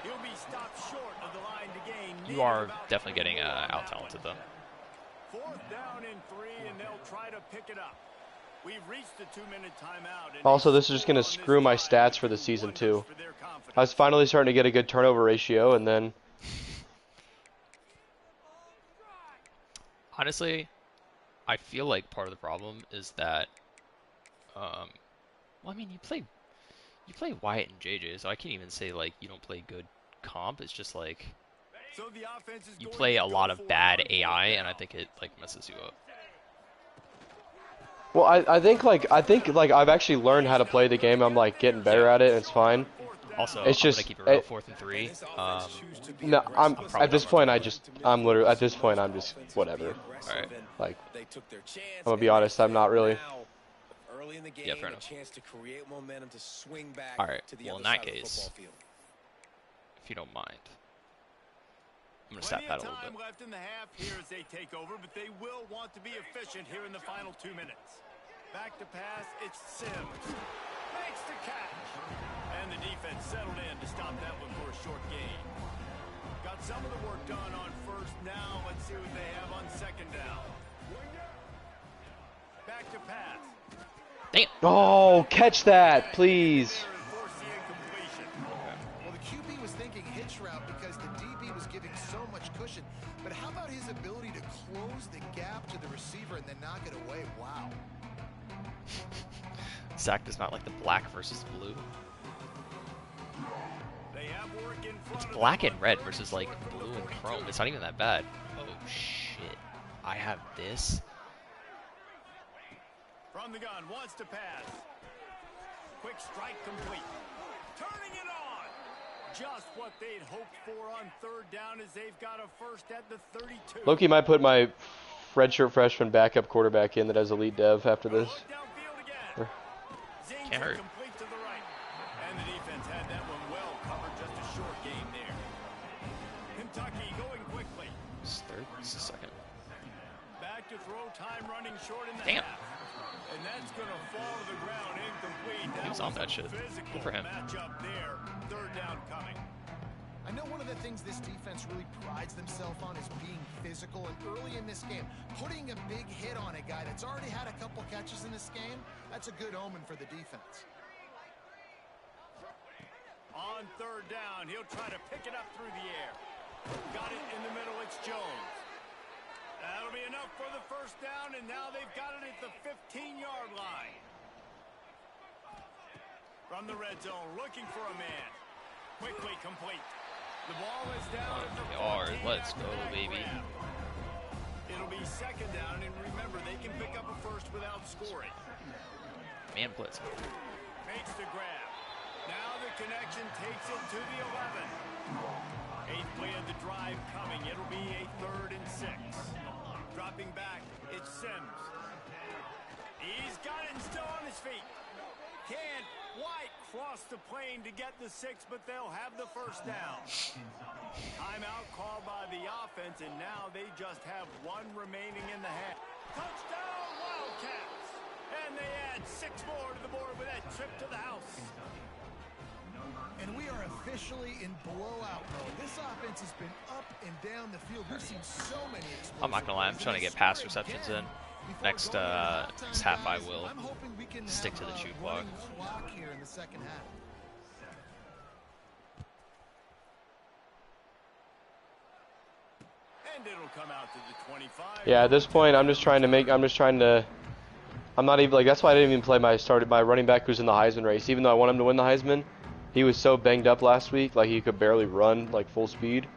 [SPEAKER 4] He'll be stopped short of the line to gain.
[SPEAKER 1] You are definitely getting out-talented, though.
[SPEAKER 4] 4th down and 3, and they'll try to pick it up. We've reached the 2-minute timeout.
[SPEAKER 3] Also, this is just going to screw my stats for the season, too. I was finally starting to get a good turnover ratio, and then...
[SPEAKER 1] Honestly, I feel like part of the problem is that... well, I mean, you play Wyatt and JJ, so I can't even say, like, you don't play good comp. It's just, like, you play a lot of bad AI, and I think it, like, messes you up.
[SPEAKER 3] Well, I think I've actually learned how to play the game. I'm, like, getting better at it, and it's fine.
[SPEAKER 1] Also,
[SPEAKER 3] it's
[SPEAKER 1] I'm
[SPEAKER 3] just,
[SPEAKER 1] gonna keep it real, 4th and 3.
[SPEAKER 3] No, at this point, I'm just, whatever.
[SPEAKER 1] Alright.
[SPEAKER 3] Like, I'm gonna be honest, I'm not really...
[SPEAKER 1] Yeah, fair enough. Alright, well in that case, if you don't mind, I'm going to stat pad a little bit.
[SPEAKER 4] Left in the half here as they take over, but they will want to be efficient here in the final 2 minutes. Back to pass, it's Sims. Makes the catch. And the defense settled in to stop that one for a short gain. Got some of the work done on 1st. Now let's see what they have on 2nd down. Back to pass.
[SPEAKER 1] Damn.
[SPEAKER 3] Oh, catch that, please.
[SPEAKER 5] Well, the QB was thinking hitch route because the DB was giving so much cushion. But how about his ability to close the gap to the receiver and then knock it away? Wow.
[SPEAKER 1] Zach does not like the black versus blue. It's black and red versus like blue and chrome. It's not even that bad. Oh shit. I have this.
[SPEAKER 4] From the gun, wants to pass. Quick strike complete. Turning it on. Just what they'd hoped for on 3rd down as they've got a 1st at the 32.
[SPEAKER 3] Loki might put my redshirt freshman backup quarterback in that has elite dev after this.
[SPEAKER 1] Can't hurt.
[SPEAKER 4] Complete to the right. And the defense had that one well covered. Just a short game there. Kentucky going quickly.
[SPEAKER 1] It's 3rd, it's 2nd.
[SPEAKER 4] Back to throw time running short in the
[SPEAKER 1] Damn.
[SPEAKER 4] half. And that's going to fall to the ground incomplete.
[SPEAKER 1] He was on that shit. Good for him.
[SPEAKER 4] Matchup there. Third down coming.
[SPEAKER 5] I know one of the things this defense really prides themselves on is being physical, and early in this game, putting a big hit on a guy that's already had a couple catches in this game, that's a good omen for the defense.
[SPEAKER 4] On third down, he'll try to pick it up through the air. Got it in the middle, it's Jones. That'll be enough for the first down, and now they've got it at the 15-yard line. From the red zone, looking for a man. Quickly complete. The ball is down at the
[SPEAKER 1] 1 yard. Let's go, baby.
[SPEAKER 4] It'll be second down, and remember, they can pick up a first without scoring.
[SPEAKER 1] Man blitz.
[SPEAKER 4] Makes the grab. Now the connection takes it to the 11. 8th play of the drive coming. It'll be a 3rd and 6. Dropping back, it's Sims. He's got it and still on his feet. Can't quite cross the plane to get the 6, but they'll have the first down. Timeout called by the offense, and now they just have 1 remaining in the half. Touchdown, Wildcats! And they add 6 more to the board with that trip to the house.
[SPEAKER 5] And we are officially in blowout mode. This offense has been up and down the field. We've seen so many explosive
[SPEAKER 1] I'm not gonna lie, I'm trying to get pass receptions in. Next half I will stick to the juke block.
[SPEAKER 5] Here in the second half.
[SPEAKER 4] And it'll come out to the 25.
[SPEAKER 3] Yeah, at this point, I'm not even, like, that's why I didn't even play my running back who's in the Heisman race. Even though I want him to win the Heisman, he was so banged up last week, like he could barely run, like, full speed.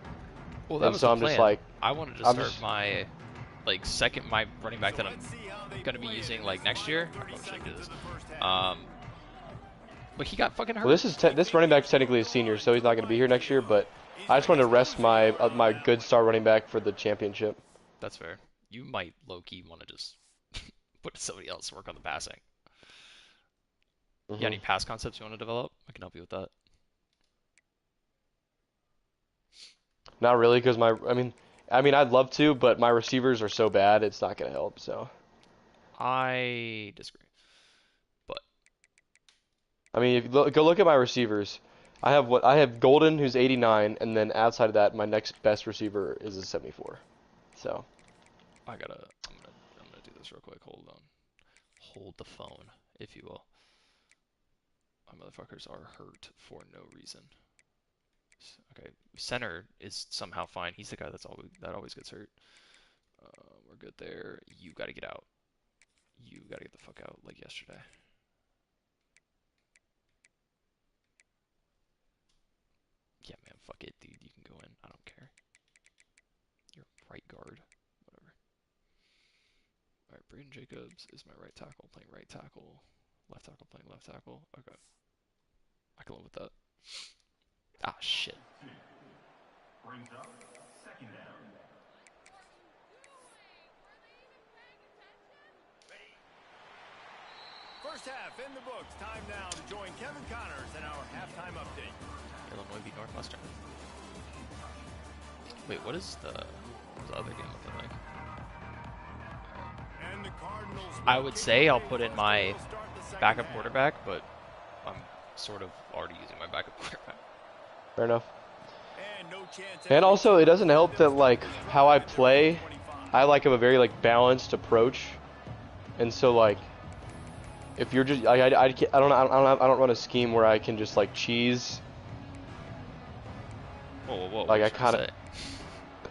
[SPEAKER 1] Well, that was
[SPEAKER 3] so
[SPEAKER 1] the
[SPEAKER 3] I'm
[SPEAKER 1] plan.
[SPEAKER 3] just like,
[SPEAKER 1] I wanted to start my, like, my running back that I'm gonna be using, like, next year. I probably should do this. But he got fucking hurt.
[SPEAKER 3] Well, this running back's technically a senior, so he's not gonna be here next year. But I just wanted to rest my my good star running back for the championship.
[SPEAKER 1] That's fair. You might low-key want to just put somebody else to work on the passing. You got any pass concepts you want to develop? I can help you with that.
[SPEAKER 3] Not really, because I mean, I'd love to, but my receivers are so bad, it's not gonna help. So.
[SPEAKER 1] I disagree. But
[SPEAKER 3] I mean, if you go look at my receivers. I have Golden, who's 89, and then outside of that, my next best receiver is a 74. So.
[SPEAKER 1] I'm gonna do this real quick. Hold on. Hold the phone, if you will. My motherfuckers are hurt for no reason. Okay, center is somehow fine. He's the guy that always gets hurt. We're good there. You gotta get out. You gotta get the fuck out like yesterday. Yeah, man, fuck it, dude. You can go in. I don't care. You're right guard. Whatever. Alright, Braden Jacobs is my right tackle, playing right tackle. Left tackle, playing left tackle. Okay. I can live with that. Ah, shit.
[SPEAKER 8] Brings up second down.
[SPEAKER 4] First half in the books. Time now to join Kevin Connors in our halftime update.
[SPEAKER 1] Illinois beat Northwestern. Wait, what is the other game looking like?
[SPEAKER 4] And the Cardinals.
[SPEAKER 1] I would say I'll put in my backup quarterback, but I'm sort of already using my backup quarterback.
[SPEAKER 3] Fair enough.
[SPEAKER 4] And no chance.
[SPEAKER 3] And also, it doesn't help that, like, how I play, I like have a very, like, balanced approach, and so, like, if you're just, I don't run a scheme where I can just, like, cheese.
[SPEAKER 1] Whoa,
[SPEAKER 3] like, I kind of.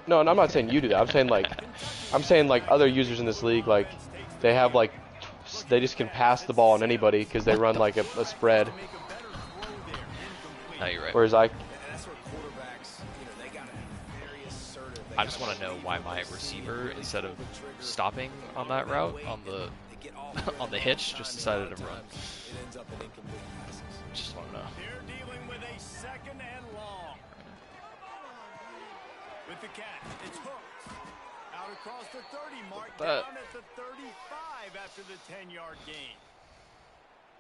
[SPEAKER 3] No, and I'm not saying you do that. I'm saying like other users in this league, like, they have, like, they just can pass the ball on anybody because they run like a spread.
[SPEAKER 1] No, you're right.
[SPEAKER 3] Whereas I
[SPEAKER 1] just want to know why my receiver, instead of stopping on that route, on the on the hitch, just decided to run. Just want to know.
[SPEAKER 4] They're dealing with a second and long. With the catch, it's hooked. Out across the 30 mark, down at the 35 after the 10-yard gain.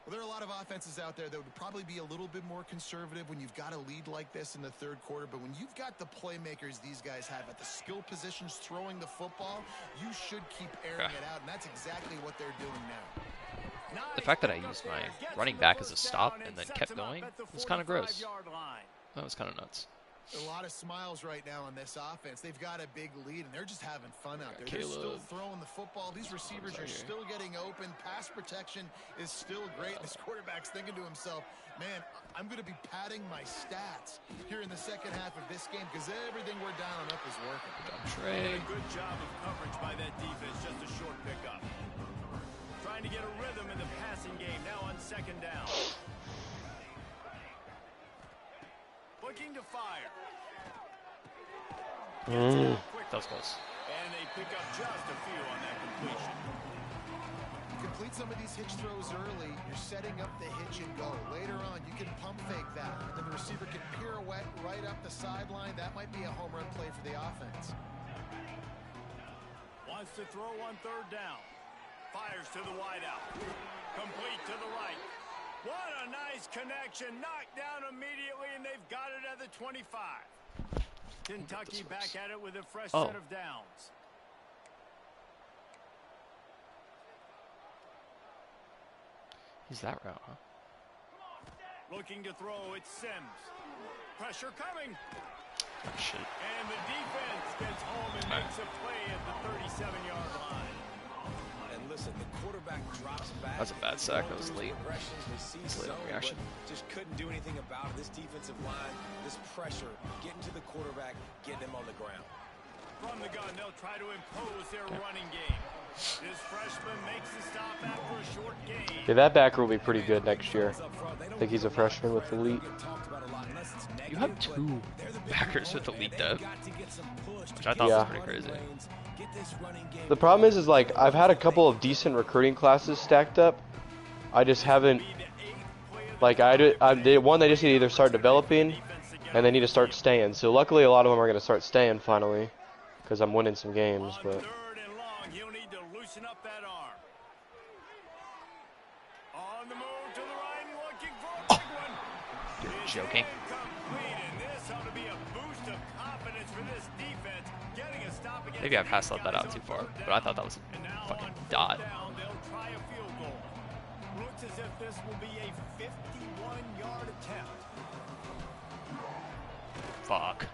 [SPEAKER 5] Well, there are a lot of offenses out there that would probably be a little bit more conservative when you've got a lead like this in the third quarter. But when you've got the playmakers these guys have at the skill positions throwing the football, you should keep airing it out. And that's exactly what they're doing now.
[SPEAKER 1] The fact that I used my running back as a stop and then kept going was kind of gross. That was kind of nuts.
[SPEAKER 5] A lot of smiles right now on this offense. They've got a big lead, and they're just having fun out there. They're still throwing the football. These receivers are still getting open. Pass protection is still great. This quarterback's thinking to himself, man, I'm going to be padding my stats here in the second half of this game because everything we're dialing up is working.
[SPEAKER 4] A good job of coverage by that defense. Just a short pickup. Trying to get a rhythm in the passing game. Now on second down. Looking to fire.
[SPEAKER 1] That was close.
[SPEAKER 4] And they pick up just a few on that completion.
[SPEAKER 5] Complete some of these hitch throws early. You're setting up the hitch and go. Later on, you can pump fake that. And then the receiver can pirouette right up the sideline. That might be a home run play for the offense.
[SPEAKER 4] Wants to throw on third down. Fires to the wideout. Complete to the right. What a nice connection. Knocked down immediately, and they've got it at the 25. Kentucky back at it with a fresh set of downs.
[SPEAKER 1] He's that route, huh?
[SPEAKER 4] Looking to throw, it's Sims. Pressure coming.
[SPEAKER 1] Oh, shit.
[SPEAKER 4] And the defense gets home and makes a play at the 37-yard line.
[SPEAKER 6] And listen, the quarterback drops back.
[SPEAKER 1] That's a bad sack. That was late.
[SPEAKER 6] It's
[SPEAKER 1] late on reaction.
[SPEAKER 6] Just couldn't do anything about it. This defensive line, this pressure, getting to the quarterback, getting him on the ground.
[SPEAKER 4] From the gun, they'll try to impose their running game. This freshman makes the stop after a short game.
[SPEAKER 3] Yeah, that backer will be pretty good next year. I think he's a freshman with elite.
[SPEAKER 1] You have two backers with elite depth, which I thought was pretty crazy.
[SPEAKER 3] The problem is like I've had a couple of decent recruiting classes stacked up. I just haven't, like one they just need to either start developing, and they need to start staying. So luckily a lot of them are going to start staying finally, because I'm winning some games. But
[SPEAKER 4] Third and long, he'll need to loosen up that arm. On the move to the right, looking for a big one.
[SPEAKER 1] You're joking.
[SPEAKER 4] Incomplete, and this ought to be a boost of confidence for this defense. Getting a stop against
[SPEAKER 1] Maybe I passed that out too far, but I thought that was a fucking dot.
[SPEAKER 4] Down, they'll try a field goal. Looks as if this will be a 51-yard attempt.
[SPEAKER 1] Fuck.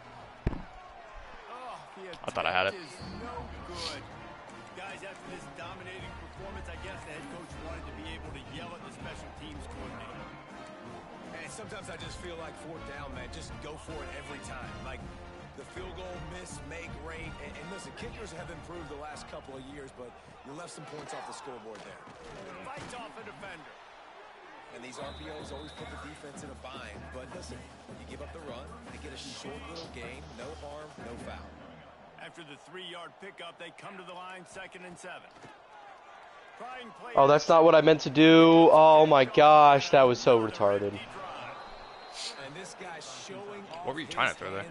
[SPEAKER 4] Oh,
[SPEAKER 1] I thought I had it.
[SPEAKER 4] is no good. Guys, after this dominating performance, I guess the head coach wanted to be able to yell at the special teams coordinator.
[SPEAKER 6] And sometimes I just feel like fourth down, man, just go for it every time. Like the field goal, miss, make, rate. And listen, kickers have improved the last couple of years, but you left some points off the scoreboard there.
[SPEAKER 4] Fights off a defender.
[SPEAKER 6] And these RPOs always put the defense in a bind. But listen, you give up the run, they get a short little game, no harm, no foul.
[SPEAKER 4] After the 3-yard pickup, they come to the line, 2nd and 7.
[SPEAKER 3] Oh, that's not what I meant to do. Oh my gosh, that was so retarded.
[SPEAKER 6] And this guy's showing
[SPEAKER 1] What were you trying to throw there?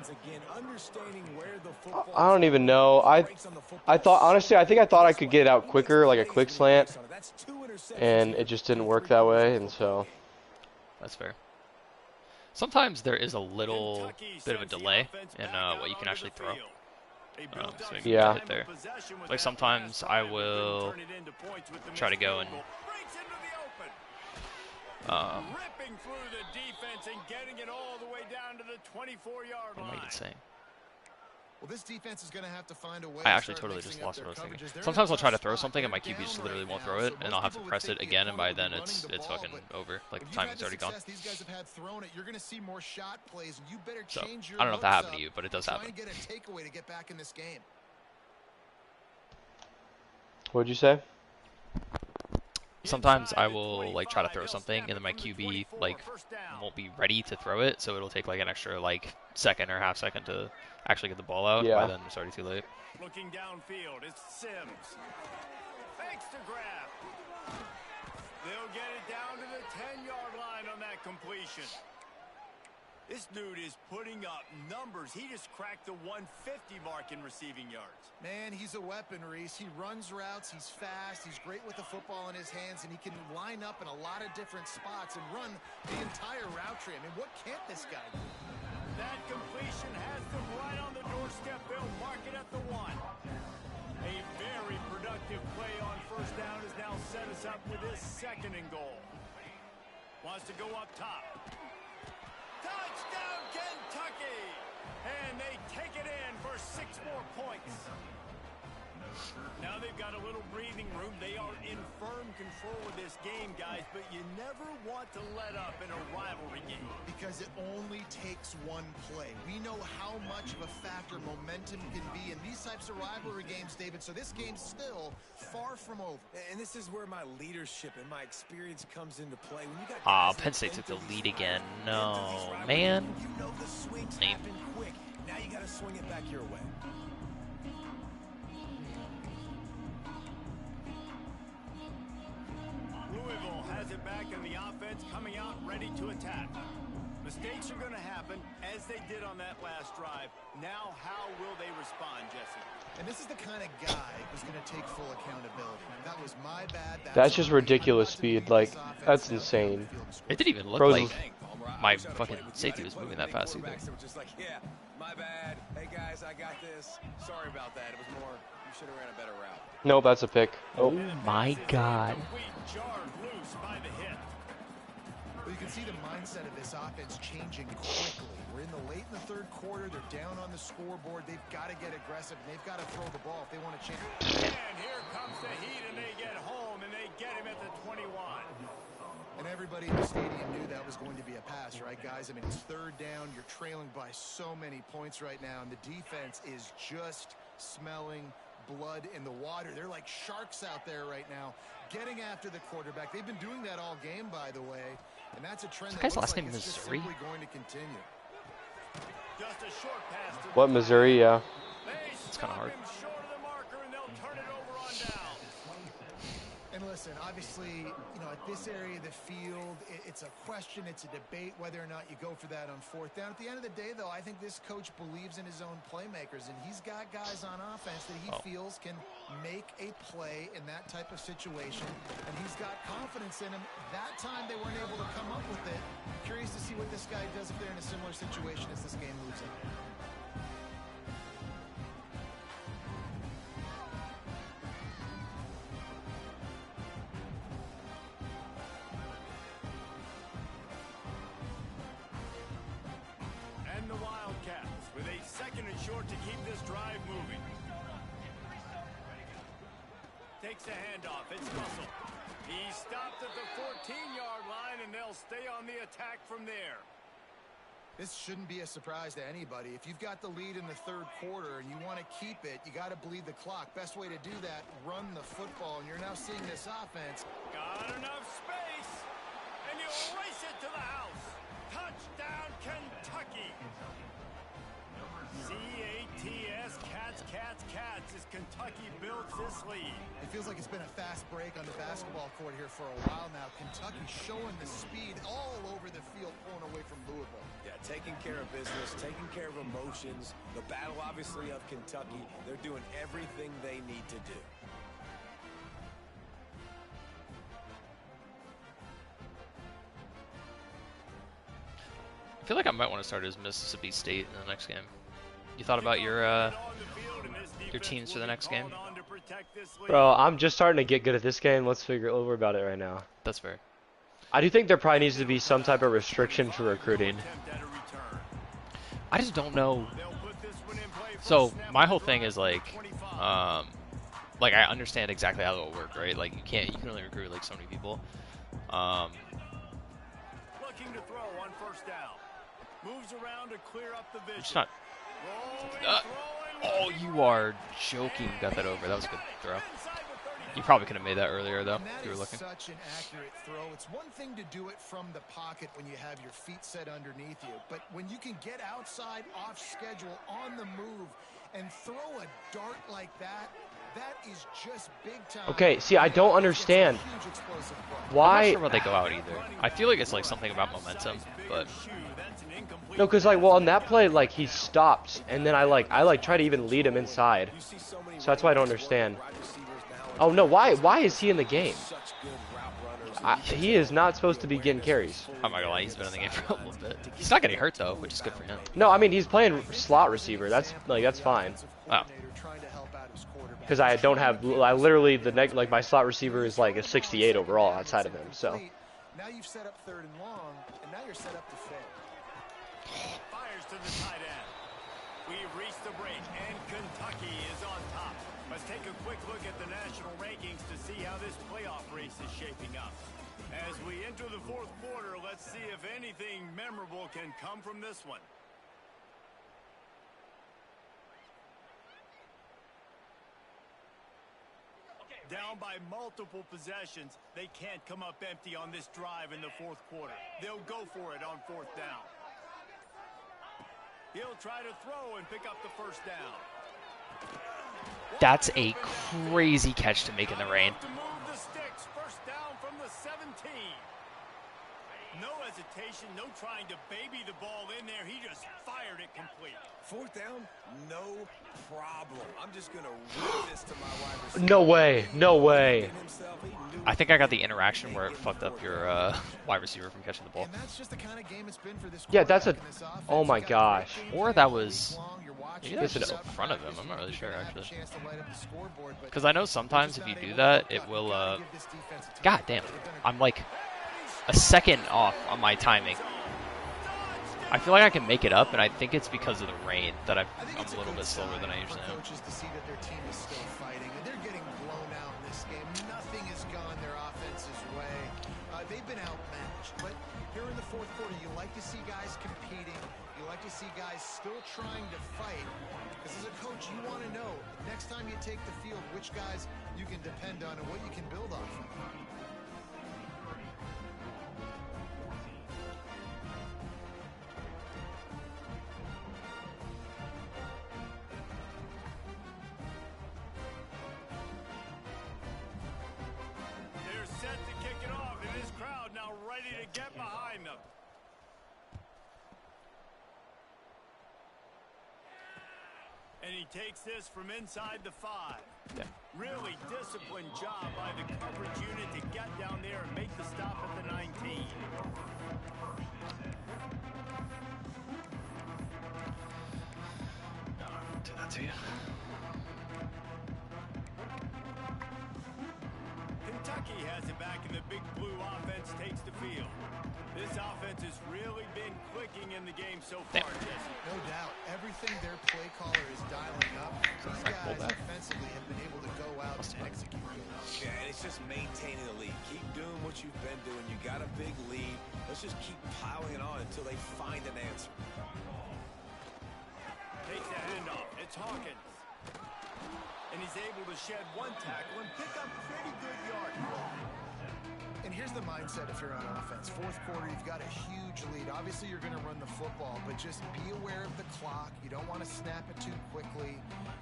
[SPEAKER 3] I don't even know. I thought, honestly, I think I thought I could get it out quicker, like a quick slant, and it just didn't work that way, and so.
[SPEAKER 1] That's fair. Sometimes there is a little bit of a delay in what you can actually throw. So maybe
[SPEAKER 3] yeah.
[SPEAKER 1] hit there. Like sometimes I will try to go and
[SPEAKER 4] ripping through the defense and getting it all the way down to the 24-yard line.
[SPEAKER 1] what am I even saying?
[SPEAKER 5] Well, this defense is going to have to find a way.
[SPEAKER 1] I actually totally just lost what I was thinking. Sometimes I'll try to throw something and my QB just literally won't throw it, and I'll have to press it again, and by then it's fucking over. Like the timing's already gone.
[SPEAKER 5] These guys have had thrown it. You're going to see more shot plays, and you better
[SPEAKER 1] So
[SPEAKER 5] change your
[SPEAKER 1] I don't know if that happened to you, but it does happen.
[SPEAKER 5] Try and get a takeaway to get back in this game.
[SPEAKER 3] What'd you say?
[SPEAKER 1] Sometimes I will like try to throw something, and then my QB like won't be ready to throw it, so it'll take like an extra like second or half second to actually get the ball out.
[SPEAKER 3] Yeah.
[SPEAKER 1] By then it's already too late.
[SPEAKER 4] Looking downfield, it's Sims. Fakes to grab. They'll get it down to the 10-yard line on that completion. This dude is putting up numbers. He just cracked the 150 mark in receiving yards.
[SPEAKER 5] Man, he's a weapon, Reese. He runs routes, he's fast, he's great with the football in his hands, and he can line up in a lot of different spots and run the entire route tree. I mean, what can't this guy do?
[SPEAKER 4] That completion has them right on the doorstep. They'll mark it at the 1. A very productive play on first down has now set us up with this 2nd and goal. Wants to go up top. Touchdown, Kentucky! And they take it in for 6 more points. Now they've got a little breathing room. They are in firm control of this game, guys, but you never want to let up in a rivalry game.
[SPEAKER 5] Because it only takes one play. We know how much of a factor momentum can be in these types of rivalry games, David, so this game's still far from over.
[SPEAKER 6] And this is where my leadership and my experience comes into play. When you got
[SPEAKER 1] Penn State took the lead again. No, man.
[SPEAKER 6] You know the swings happen quick. Now you got to swing it back your way.
[SPEAKER 4] Louisville has it back in the offense, coming out ready to attack. Mistakes are going to happen, as they did on that last drive. Now, how will they respond, Jesse?
[SPEAKER 5] And this is the kind of guy who's going to take full accountability. That was my bad.
[SPEAKER 3] That's just ridiculous speed. Like, that's insane.
[SPEAKER 1] It didn't even look
[SPEAKER 3] Pros
[SPEAKER 1] like my fucking safety was moving that fast either.
[SPEAKER 6] Just like, yeah, my bad. Hey, guys, I got this. Sorry about that. It was more, you should have ran a better route.
[SPEAKER 3] Nope, that's a pick.
[SPEAKER 1] Oh my God.
[SPEAKER 5] Well, you can see the mindset of this offense changing quickly. We're in the late in the 3rd quarter. They're down on the scoreboard. They've got to get aggressive. And they've got to throw the ball if they want to change.
[SPEAKER 4] And here comes the heat, and they get home, and they get him at the 21.
[SPEAKER 5] And everybody in the stadium knew that was going to be a pass, right, guys? I mean, it's 3rd down. You're trailing by so many points right now, and the defense is just smelling blood in the water. They're like sharks out there right now, getting after the quarterback. They've been doing that all game, by the way, and that's a trend that looks like it's just simply going to continue.
[SPEAKER 4] Just a short pass to
[SPEAKER 3] What, Missouri? Yeah.
[SPEAKER 1] It's kind of hard.
[SPEAKER 4] short of the marker, and they'll turn it over on down.
[SPEAKER 5] And listen, obviously, you know, at this area of the field, it's a question, it's a debate whether or not you go for that on 4th down. At the end of the day, though, I think this coach believes in his own playmakers, and he's got guys on offense that he feels can make a play in that type of situation, and he's got confidence in him. That time they weren't able to come up with it. Curious to see what this guy does if they're in a similar situation as this game moves in.
[SPEAKER 4] And the Wildcats with a 2nd and short to keep this drive moving. Takes a handoff. It's Russell. He stopped at the 14-yard line, and they'll stay on the attack from there.
[SPEAKER 5] This shouldn't be a surprise to anybody. If you've got the lead in the 3rd quarter and you want to keep it, you got to bleed the clock. Best way to do that, run the football. And you're now seeing this offense.
[SPEAKER 4] Got enough space, and you race it to the house. Touchdown, Kentucky. C-A-T-S, Cats, Cats, Cats, as Kentucky builds this lead.
[SPEAKER 5] It feels like it's been a fast break on the basketball court here for a while now. Kentucky showing the speed all over the field, pulling away from Louisville.
[SPEAKER 6] Yeah, taking care of business, taking care of emotions. The battle, obviously, of Kentucky. They're doing everything they need to do.
[SPEAKER 1] I feel like I might want to start as Mississippi State in the next game. You thought about your teams for the next game?
[SPEAKER 3] Bro, I'm just starting to get good at this game. Let's figure over about it right now.
[SPEAKER 1] That's fair.
[SPEAKER 3] I do think there probably needs to be some type of restriction for recruiting.
[SPEAKER 1] I just don't know. So my whole thing is like I understand exactly how it will work, right? Like you can only recruit like so many people.
[SPEAKER 4] Looking to throw on first down. Moves around to clear up the vision.
[SPEAKER 1] It's not. Oh, you are joking. You got that over. That was a good throw. You probably could have made that earlier, though, if you were looking.
[SPEAKER 5] Such an accurate throw. It's one thing to do it from the pocket when you have your feet set underneath you, but when you can get outside, off schedule, on the move, and throw a dart like that, that is just big time.
[SPEAKER 3] Okay, see, I don't understand. Why?
[SPEAKER 1] I'm not sure why they go out either. I feel like it's like something about momentum, but
[SPEAKER 2] No, because like, well, on that play, like he stopped, and then I try to even lead him inside. So that's why I don't understand. Oh no, why is he in the game? He is not supposed to be getting carries.
[SPEAKER 1] I'm not gonna lie, he's been in the game for a little bit. He's not getting hurt though, which is good for him.
[SPEAKER 2] No, I mean he's playing slot receiver. That's fine.
[SPEAKER 1] Oh.
[SPEAKER 2] Because I don't have, I literally like my slot receiver is like a 68 overall outside of him. So.
[SPEAKER 5] Now you've set up 3rd and long, and now you're set up to fail.
[SPEAKER 4] Fires to the tight end. We've reached the break, and Kentucky is on top. Let's take a quick look at the national rankings to see how this playoff race is shaping up. As we enter the 4th quarter, let's see if anything memorable can come from this one. Down by multiple possessions, they can't come up empty on this drive in the 4th quarter. They'll go for it on 4th down. He'll try to throw and pick up the 1st down.
[SPEAKER 1] That's a crazy catch to make in the rain.
[SPEAKER 4] To move the sticks. 1st down from the 17. No hesitation, no trying to baby the ball in there. He just fired it complete.
[SPEAKER 6] 4th down, no problem. I'm just going to rip this to my wide receiver.
[SPEAKER 2] No way, no way.
[SPEAKER 1] I think I got the interaction where it fucked up your wide receiver from catching the ball.
[SPEAKER 5] And that's just the kind of game it's been for this
[SPEAKER 2] Yeah, that's a. Oh my gosh.
[SPEAKER 1] Or that was. Maybe that was
[SPEAKER 2] Yes,
[SPEAKER 1] just
[SPEAKER 2] it-
[SPEAKER 1] in front of him. I'm not really sure actually. Because I know sometimes if you do that, it will. God damn. I'm like a second off on my timing. I feel like I can make it up, and I think it's because of the rain that I'm a little bit slower than I usually am.
[SPEAKER 5] Coaches to see that their team is still fighting, and they're getting blown out in this game. Nothing has gone their offense's way. They've been outmatched, but here in the 4th quarter, you like to see guys competing. You like to see guys still trying to fight. Because as a coach, you want to know next time you take the field which guys you can depend on and what you can build off of.
[SPEAKER 4] They're set to kick it off, and this crowd now ready to get behind them. And he takes this from inside the 5.
[SPEAKER 1] Yeah.
[SPEAKER 4] Really disciplined job by the coverage unit to get down there and make the stop at the 19.
[SPEAKER 1] Do that to you.
[SPEAKER 4] Kentucky has it back, and the big blue offense takes the field. This offense has really been clicking in the game so far, Jesse.
[SPEAKER 5] No doubt. Everything their play caller is dialing up, these guys offensively have been able to go out and execute.
[SPEAKER 6] Yeah, and it's just maintaining the lead. Keep doing what you've been doing. You got a big lead. Let's just keep piling it on until they find an answer.
[SPEAKER 4] Takes the handoff. It's Hawkins. And he's able to shed one tackle and pick up pretty good yardage.
[SPEAKER 5] And here's the mindset if you're on offense. 4th quarter, you've got a huge lead. Obviously, you're going to run the football, but just be aware of the clock. You don't want to snap it too quickly.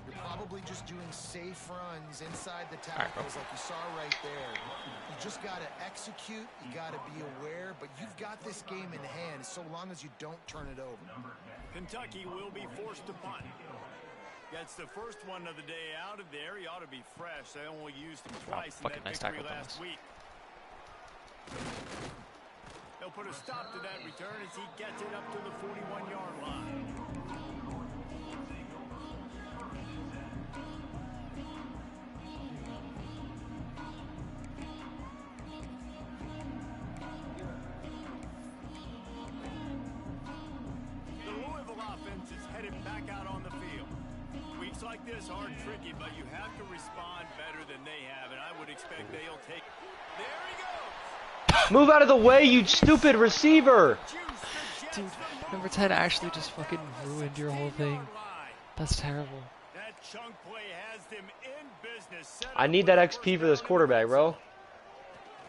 [SPEAKER 5] You're probably just doing safe runs inside the tackles like you saw right there. You just got to execute. You got to be aware, but you've got this game in hand so long as you don't turn it over.
[SPEAKER 4] Kentucky will be forced to punt. Gets the first one of the day out of there. He ought to be fresh. They only used him twice in that
[SPEAKER 1] nice
[SPEAKER 4] victory
[SPEAKER 1] tackle,
[SPEAKER 4] last week. They'll put a stop to that return as he gets it up to the 41-yard line. The Louisville offense is headed back out on the field. Weeks like this are tricky, but you have to respond better than they have, and I would expect they'll take. There he goes.
[SPEAKER 2] Move out of the way, you stupid receiver!
[SPEAKER 1] Dude, number 10 actually just fucking ruined your whole thing. That's terrible.
[SPEAKER 4] That chunk play has them in business.
[SPEAKER 2] I need that XP for this quarterback, bro.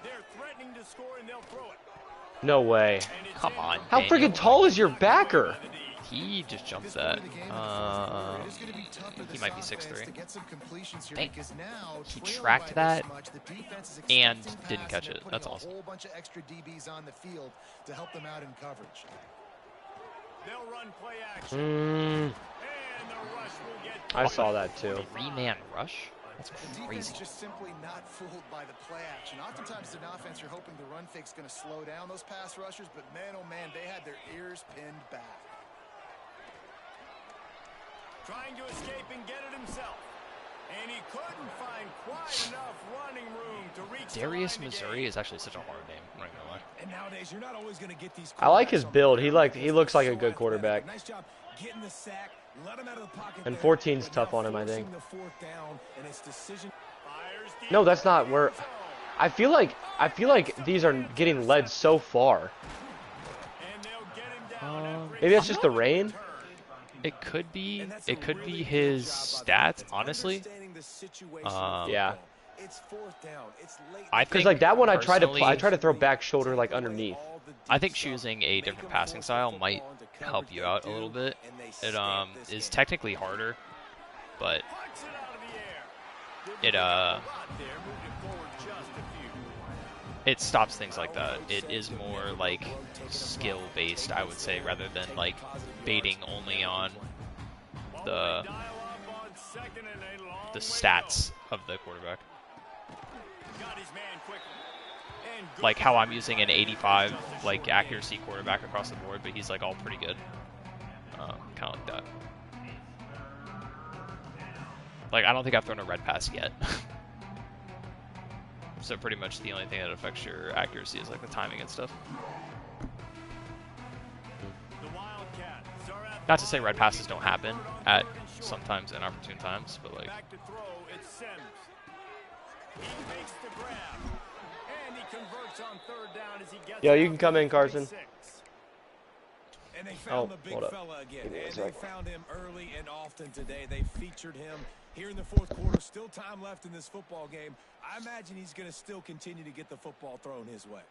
[SPEAKER 4] They're threatening to score and they'll throw it.
[SPEAKER 2] No way.
[SPEAKER 1] Come on.
[SPEAKER 2] How
[SPEAKER 1] Daniel.
[SPEAKER 2] freaking tall is your backer?
[SPEAKER 1] He just jumped that. He might be 6'3". Dang. He tracked that and didn't catch it. That's awesome.
[SPEAKER 5] A whole bunch of extra DBs on the field to help them out in coverage.
[SPEAKER 4] They'll run play action.
[SPEAKER 2] Mm,
[SPEAKER 4] And the rush will get
[SPEAKER 2] I saw that too.
[SPEAKER 1] 3-man rush? That's
[SPEAKER 5] The defense
[SPEAKER 1] crazy.
[SPEAKER 5] just simply not fooled by the play action. Oftentimes, as an offense, you're hoping the run fake's going to slow down those pass rushers, but man, oh man, they had their ears pinned back.
[SPEAKER 4] trying to escape and get it himself. And he couldn't find quite enough running room to reach
[SPEAKER 1] Darius,
[SPEAKER 4] the line to
[SPEAKER 1] Missouri
[SPEAKER 4] gain.
[SPEAKER 1] is actually such a hard name. I'm not gonna lie.
[SPEAKER 6] And nowadays, you're not always going to get these.
[SPEAKER 2] I like his
[SPEAKER 6] quarterbacks on the
[SPEAKER 2] build.
[SPEAKER 6] ground.
[SPEAKER 2] He looks like a good quarterback.
[SPEAKER 6] Nice job getting the sack, let him out of the pocket.
[SPEAKER 2] And
[SPEAKER 6] there,
[SPEAKER 2] 14's
[SPEAKER 6] but
[SPEAKER 2] tough
[SPEAKER 6] now
[SPEAKER 2] on him, I think.
[SPEAKER 6] forcing the fourth down, and it's decision.
[SPEAKER 4] Fires deep
[SPEAKER 2] No, that's not where.
[SPEAKER 4] in the end zone.
[SPEAKER 2] I feel like these are getting led so far.
[SPEAKER 4] And they'll get him down every
[SPEAKER 2] Maybe that's just the rain.
[SPEAKER 4] turn.
[SPEAKER 1] It could be.
[SPEAKER 6] And that's a
[SPEAKER 1] It could
[SPEAKER 6] really
[SPEAKER 1] be
[SPEAKER 6] good
[SPEAKER 1] his
[SPEAKER 6] job by the
[SPEAKER 1] stats,
[SPEAKER 6] defense,
[SPEAKER 1] honestly.
[SPEAKER 6] understanding the situation
[SPEAKER 1] Um,
[SPEAKER 6] of
[SPEAKER 2] Yeah.
[SPEAKER 6] football. It's fourth down. It's late.
[SPEAKER 1] I
[SPEAKER 2] Because
[SPEAKER 1] think
[SPEAKER 2] like that one, I tried
[SPEAKER 1] personally-
[SPEAKER 2] to throw back shoulder like underneath.
[SPEAKER 1] I think choosing a different passing style might help you out a little bit. It is technically harder, but
[SPEAKER 4] Punch it out of the air. Didn't
[SPEAKER 1] it
[SPEAKER 4] pick up a lot there, moved it forward just a few.
[SPEAKER 1] it stops things like that. It is more like skill based, I would say, rather than like baiting only on the
[SPEAKER 4] Dial up on second and a long
[SPEAKER 1] the
[SPEAKER 4] way to
[SPEAKER 1] stats of the quarterback.
[SPEAKER 4] go. Got his man quickly. And good
[SPEAKER 1] Like how
[SPEAKER 4] for
[SPEAKER 1] I'm
[SPEAKER 4] him.
[SPEAKER 1] using an 85 like accuracy quarterback across the board, but he's like all pretty good. Kind of like that. Like I don't think I've thrown a red pass yet. So pretty much the only thing that affects your accuracy is like the timing and stuff.
[SPEAKER 4] The Wildcats are at
[SPEAKER 1] Not
[SPEAKER 4] the
[SPEAKER 1] to say red
[SPEAKER 4] line.
[SPEAKER 1] passes don't happen at
[SPEAKER 4] Third and short.
[SPEAKER 1] sometimes inopportune times, but like
[SPEAKER 4] Back to throw, it's Sims. He makes the grab. And he converts on third down as he gets
[SPEAKER 2] Yo,
[SPEAKER 4] it
[SPEAKER 2] you
[SPEAKER 4] up
[SPEAKER 2] can
[SPEAKER 4] to
[SPEAKER 2] come
[SPEAKER 4] the
[SPEAKER 2] in, Carson.
[SPEAKER 4] 36.
[SPEAKER 6] And they found
[SPEAKER 2] Oh,
[SPEAKER 6] the big
[SPEAKER 2] hold up.
[SPEAKER 6] fella again.
[SPEAKER 2] Give me a
[SPEAKER 6] And
[SPEAKER 2] sec.
[SPEAKER 6] they found him early and often today. They featured him here in the fourth quarter. Still time left in this football game. I imagine he's going to still continue to get the football thrown his way.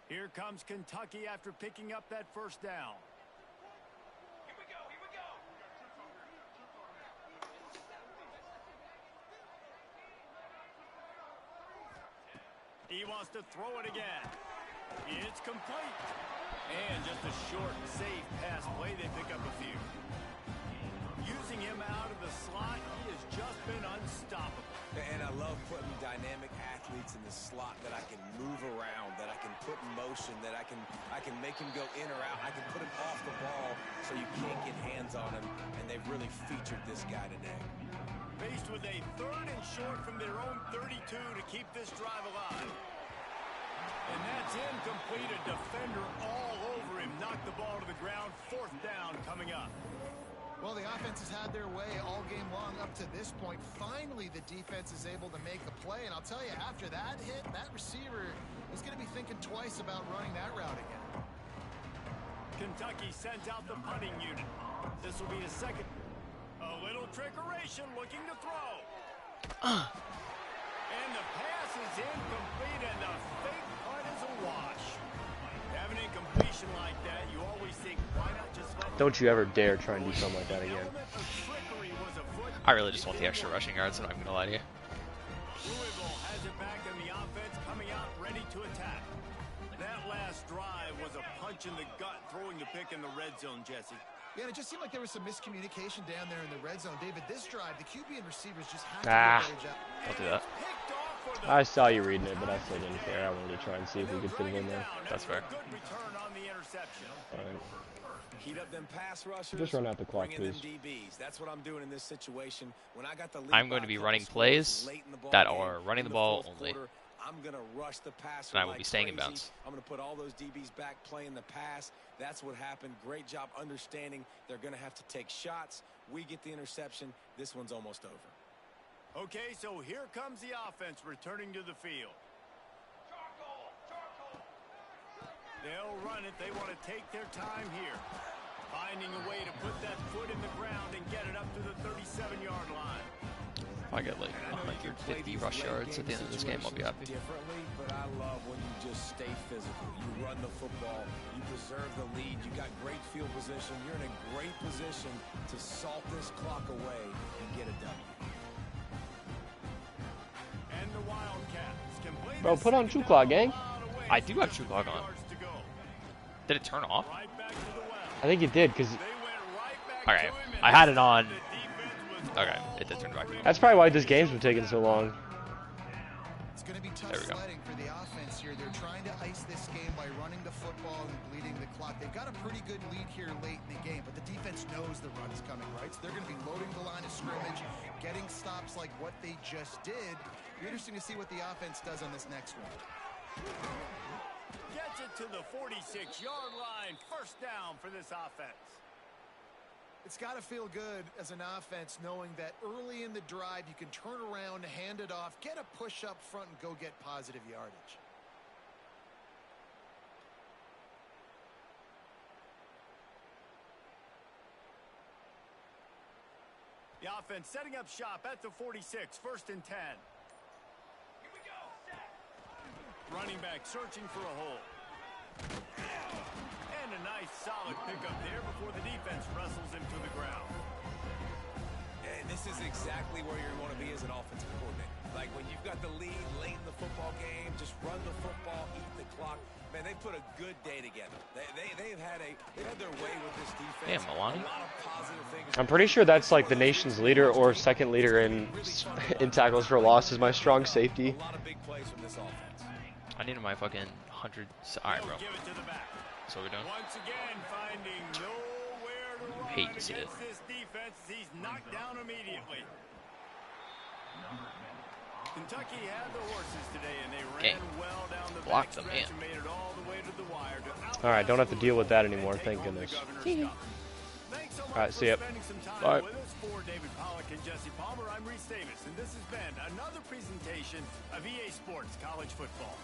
[SPEAKER 4] Here comes Kentucky after picking up that first down. He wants to throw it again. It's complete. And just a short, safe pass play. They pick up a few. Using him out of the slot, he has just been unstoppable.
[SPEAKER 6] And I love putting dynamic athletes in the slot that I can move around, that I can put in motion, that I can make him go in or out. I can put him off the ball so you can't get hands on him. And they've really featured this guy today.
[SPEAKER 4] Faced with a third and short from their own 32 to keep this drive alive. And that's incomplete. A defender all over him. Knocked the ball to the ground. Fourth down coming up.
[SPEAKER 5] Well, the offense has had their way all game long up to this point. Finally, the defense is able to make a play. And I'll tell you, after that hit, that receiver is going to be thinking twice about running that route again.
[SPEAKER 4] Kentucky sends out the punting unit. This will be his second. A little trickeration looking to throw. And the pass is incomplete, and the fake punt is a wash. Have an incompletion like that, you always think, why not just let
[SPEAKER 2] Don't you ever dare try and do something like that
[SPEAKER 4] An
[SPEAKER 2] again.
[SPEAKER 4] element of trickery was afoot.
[SPEAKER 1] I really just want the extra rushing yards, I'm not gonna lie to you.
[SPEAKER 4] Louisville has it back in the offense, coming out ready to attack. That last drive was a punch in the gut, throwing the pick in the red zone, Jesse.
[SPEAKER 5] Yeah, and it just seemed like there was some miscommunication down there in the red zone. David, this drive, the QB and receivers just had to do a better job.
[SPEAKER 1] Don't do that.
[SPEAKER 4] Picked off for the
[SPEAKER 2] I saw you reading it, but I still didn't care. I wanted to try and see if we could fit it in there.
[SPEAKER 1] That's fair.
[SPEAKER 4] Good return on the interception.
[SPEAKER 2] Alright.
[SPEAKER 6] Heat up them pass rushers.
[SPEAKER 2] Just run out the clock,
[SPEAKER 6] bring in them
[SPEAKER 2] please.
[SPEAKER 6] DBs. That's what I'm doing in this situation. When I got the lead
[SPEAKER 1] I'm going
[SPEAKER 6] by
[SPEAKER 1] to be
[SPEAKER 6] a couple
[SPEAKER 1] running
[SPEAKER 6] scores
[SPEAKER 1] plays
[SPEAKER 6] late in the ball
[SPEAKER 1] that
[SPEAKER 6] game,
[SPEAKER 1] are running
[SPEAKER 6] in
[SPEAKER 1] the ball
[SPEAKER 6] fourth
[SPEAKER 1] only.
[SPEAKER 6] quarter, I'm going to rush the passer
[SPEAKER 1] And I will
[SPEAKER 6] like
[SPEAKER 1] be staying in
[SPEAKER 6] crazy.
[SPEAKER 1] bounds.
[SPEAKER 6] I'm going to put all those DBs back playing the pass. That's what happened. Great job understanding they're going to have to take shots. We get the interception. This one's almost over.
[SPEAKER 4] Okay, so here comes the offense returning to the field. They'll run it. They want to take their time here. Finding a way to put that foot in the ground and get it up to the 37-yard line.
[SPEAKER 1] If I get like 150 rush yards at the end of this game, I'll be happy.
[SPEAKER 6] Differently, but I love when you just stay physical. You run the football, you preserve the lead, you got great field position, you're in a great position to salt this clock away and get it done.
[SPEAKER 4] And the Wildcats complete.
[SPEAKER 2] Bro, put on True Clock, gang.
[SPEAKER 1] I do have True Clock on. Did it turn off?
[SPEAKER 2] I think it did, because...
[SPEAKER 1] Okay, I had it on. Okay, it did turn back on.
[SPEAKER 2] That's probably why this game's been taking so long.
[SPEAKER 5] It's going to be tough
[SPEAKER 1] There we go.
[SPEAKER 5] sledding for the offense here. They're trying to ice this game by running the football and bleeding the clock. They've got a pretty good lead here late in the game, but the defense knows the run is coming, right? So they're going to be loading the line of scrimmage, getting stops like what they just did. It'll be interesting to see what the offense does on this next one.
[SPEAKER 4] Gets it to the 46-yard line. First down for this offense.
[SPEAKER 5] It's got to feel good as an offense knowing that early in the drive you can turn around, hand it off, get a push up front, and go get positive yardage.
[SPEAKER 4] The offense setting up shop at the 46, 1st and 10. Running back searching for a hole. And a nice solid pickup there before the defense wrestles him to the ground.
[SPEAKER 6] And this is exactly where you want to be as an offensive coordinator. Like when you've got the lead late in the football game, just run the football, eat the clock. Man, they put a good day together. They've had their way with this defense.
[SPEAKER 1] Damn, Milani.
[SPEAKER 6] A lot of positive things.
[SPEAKER 2] I'm pretty sure that's like the nation's leader or second leader in tackles for loss is my strong safety.
[SPEAKER 6] A lot of big plays from this offense.
[SPEAKER 1] I needed my fucking 100. Alright, bro.
[SPEAKER 4] Give it to the back.
[SPEAKER 1] So we're done.
[SPEAKER 4] Once again, finding nowhere to run
[SPEAKER 1] Hate to see it.
[SPEAKER 4] against this defense. He's knocked down immediately. Kentucky had the horses today, and they ran well down the
[SPEAKER 1] Blocked them,
[SPEAKER 4] backstretch
[SPEAKER 1] man.
[SPEAKER 4] and made it all the way to the wire.
[SPEAKER 2] All right, don't have to deal with that anymore. Thank goodness.
[SPEAKER 4] All
[SPEAKER 2] right, see ya.
[SPEAKER 4] Bye. With us for David Pollack and Jesse Palmer, I'm Reese Davis, and this has been another presentation of EA Sports College Football.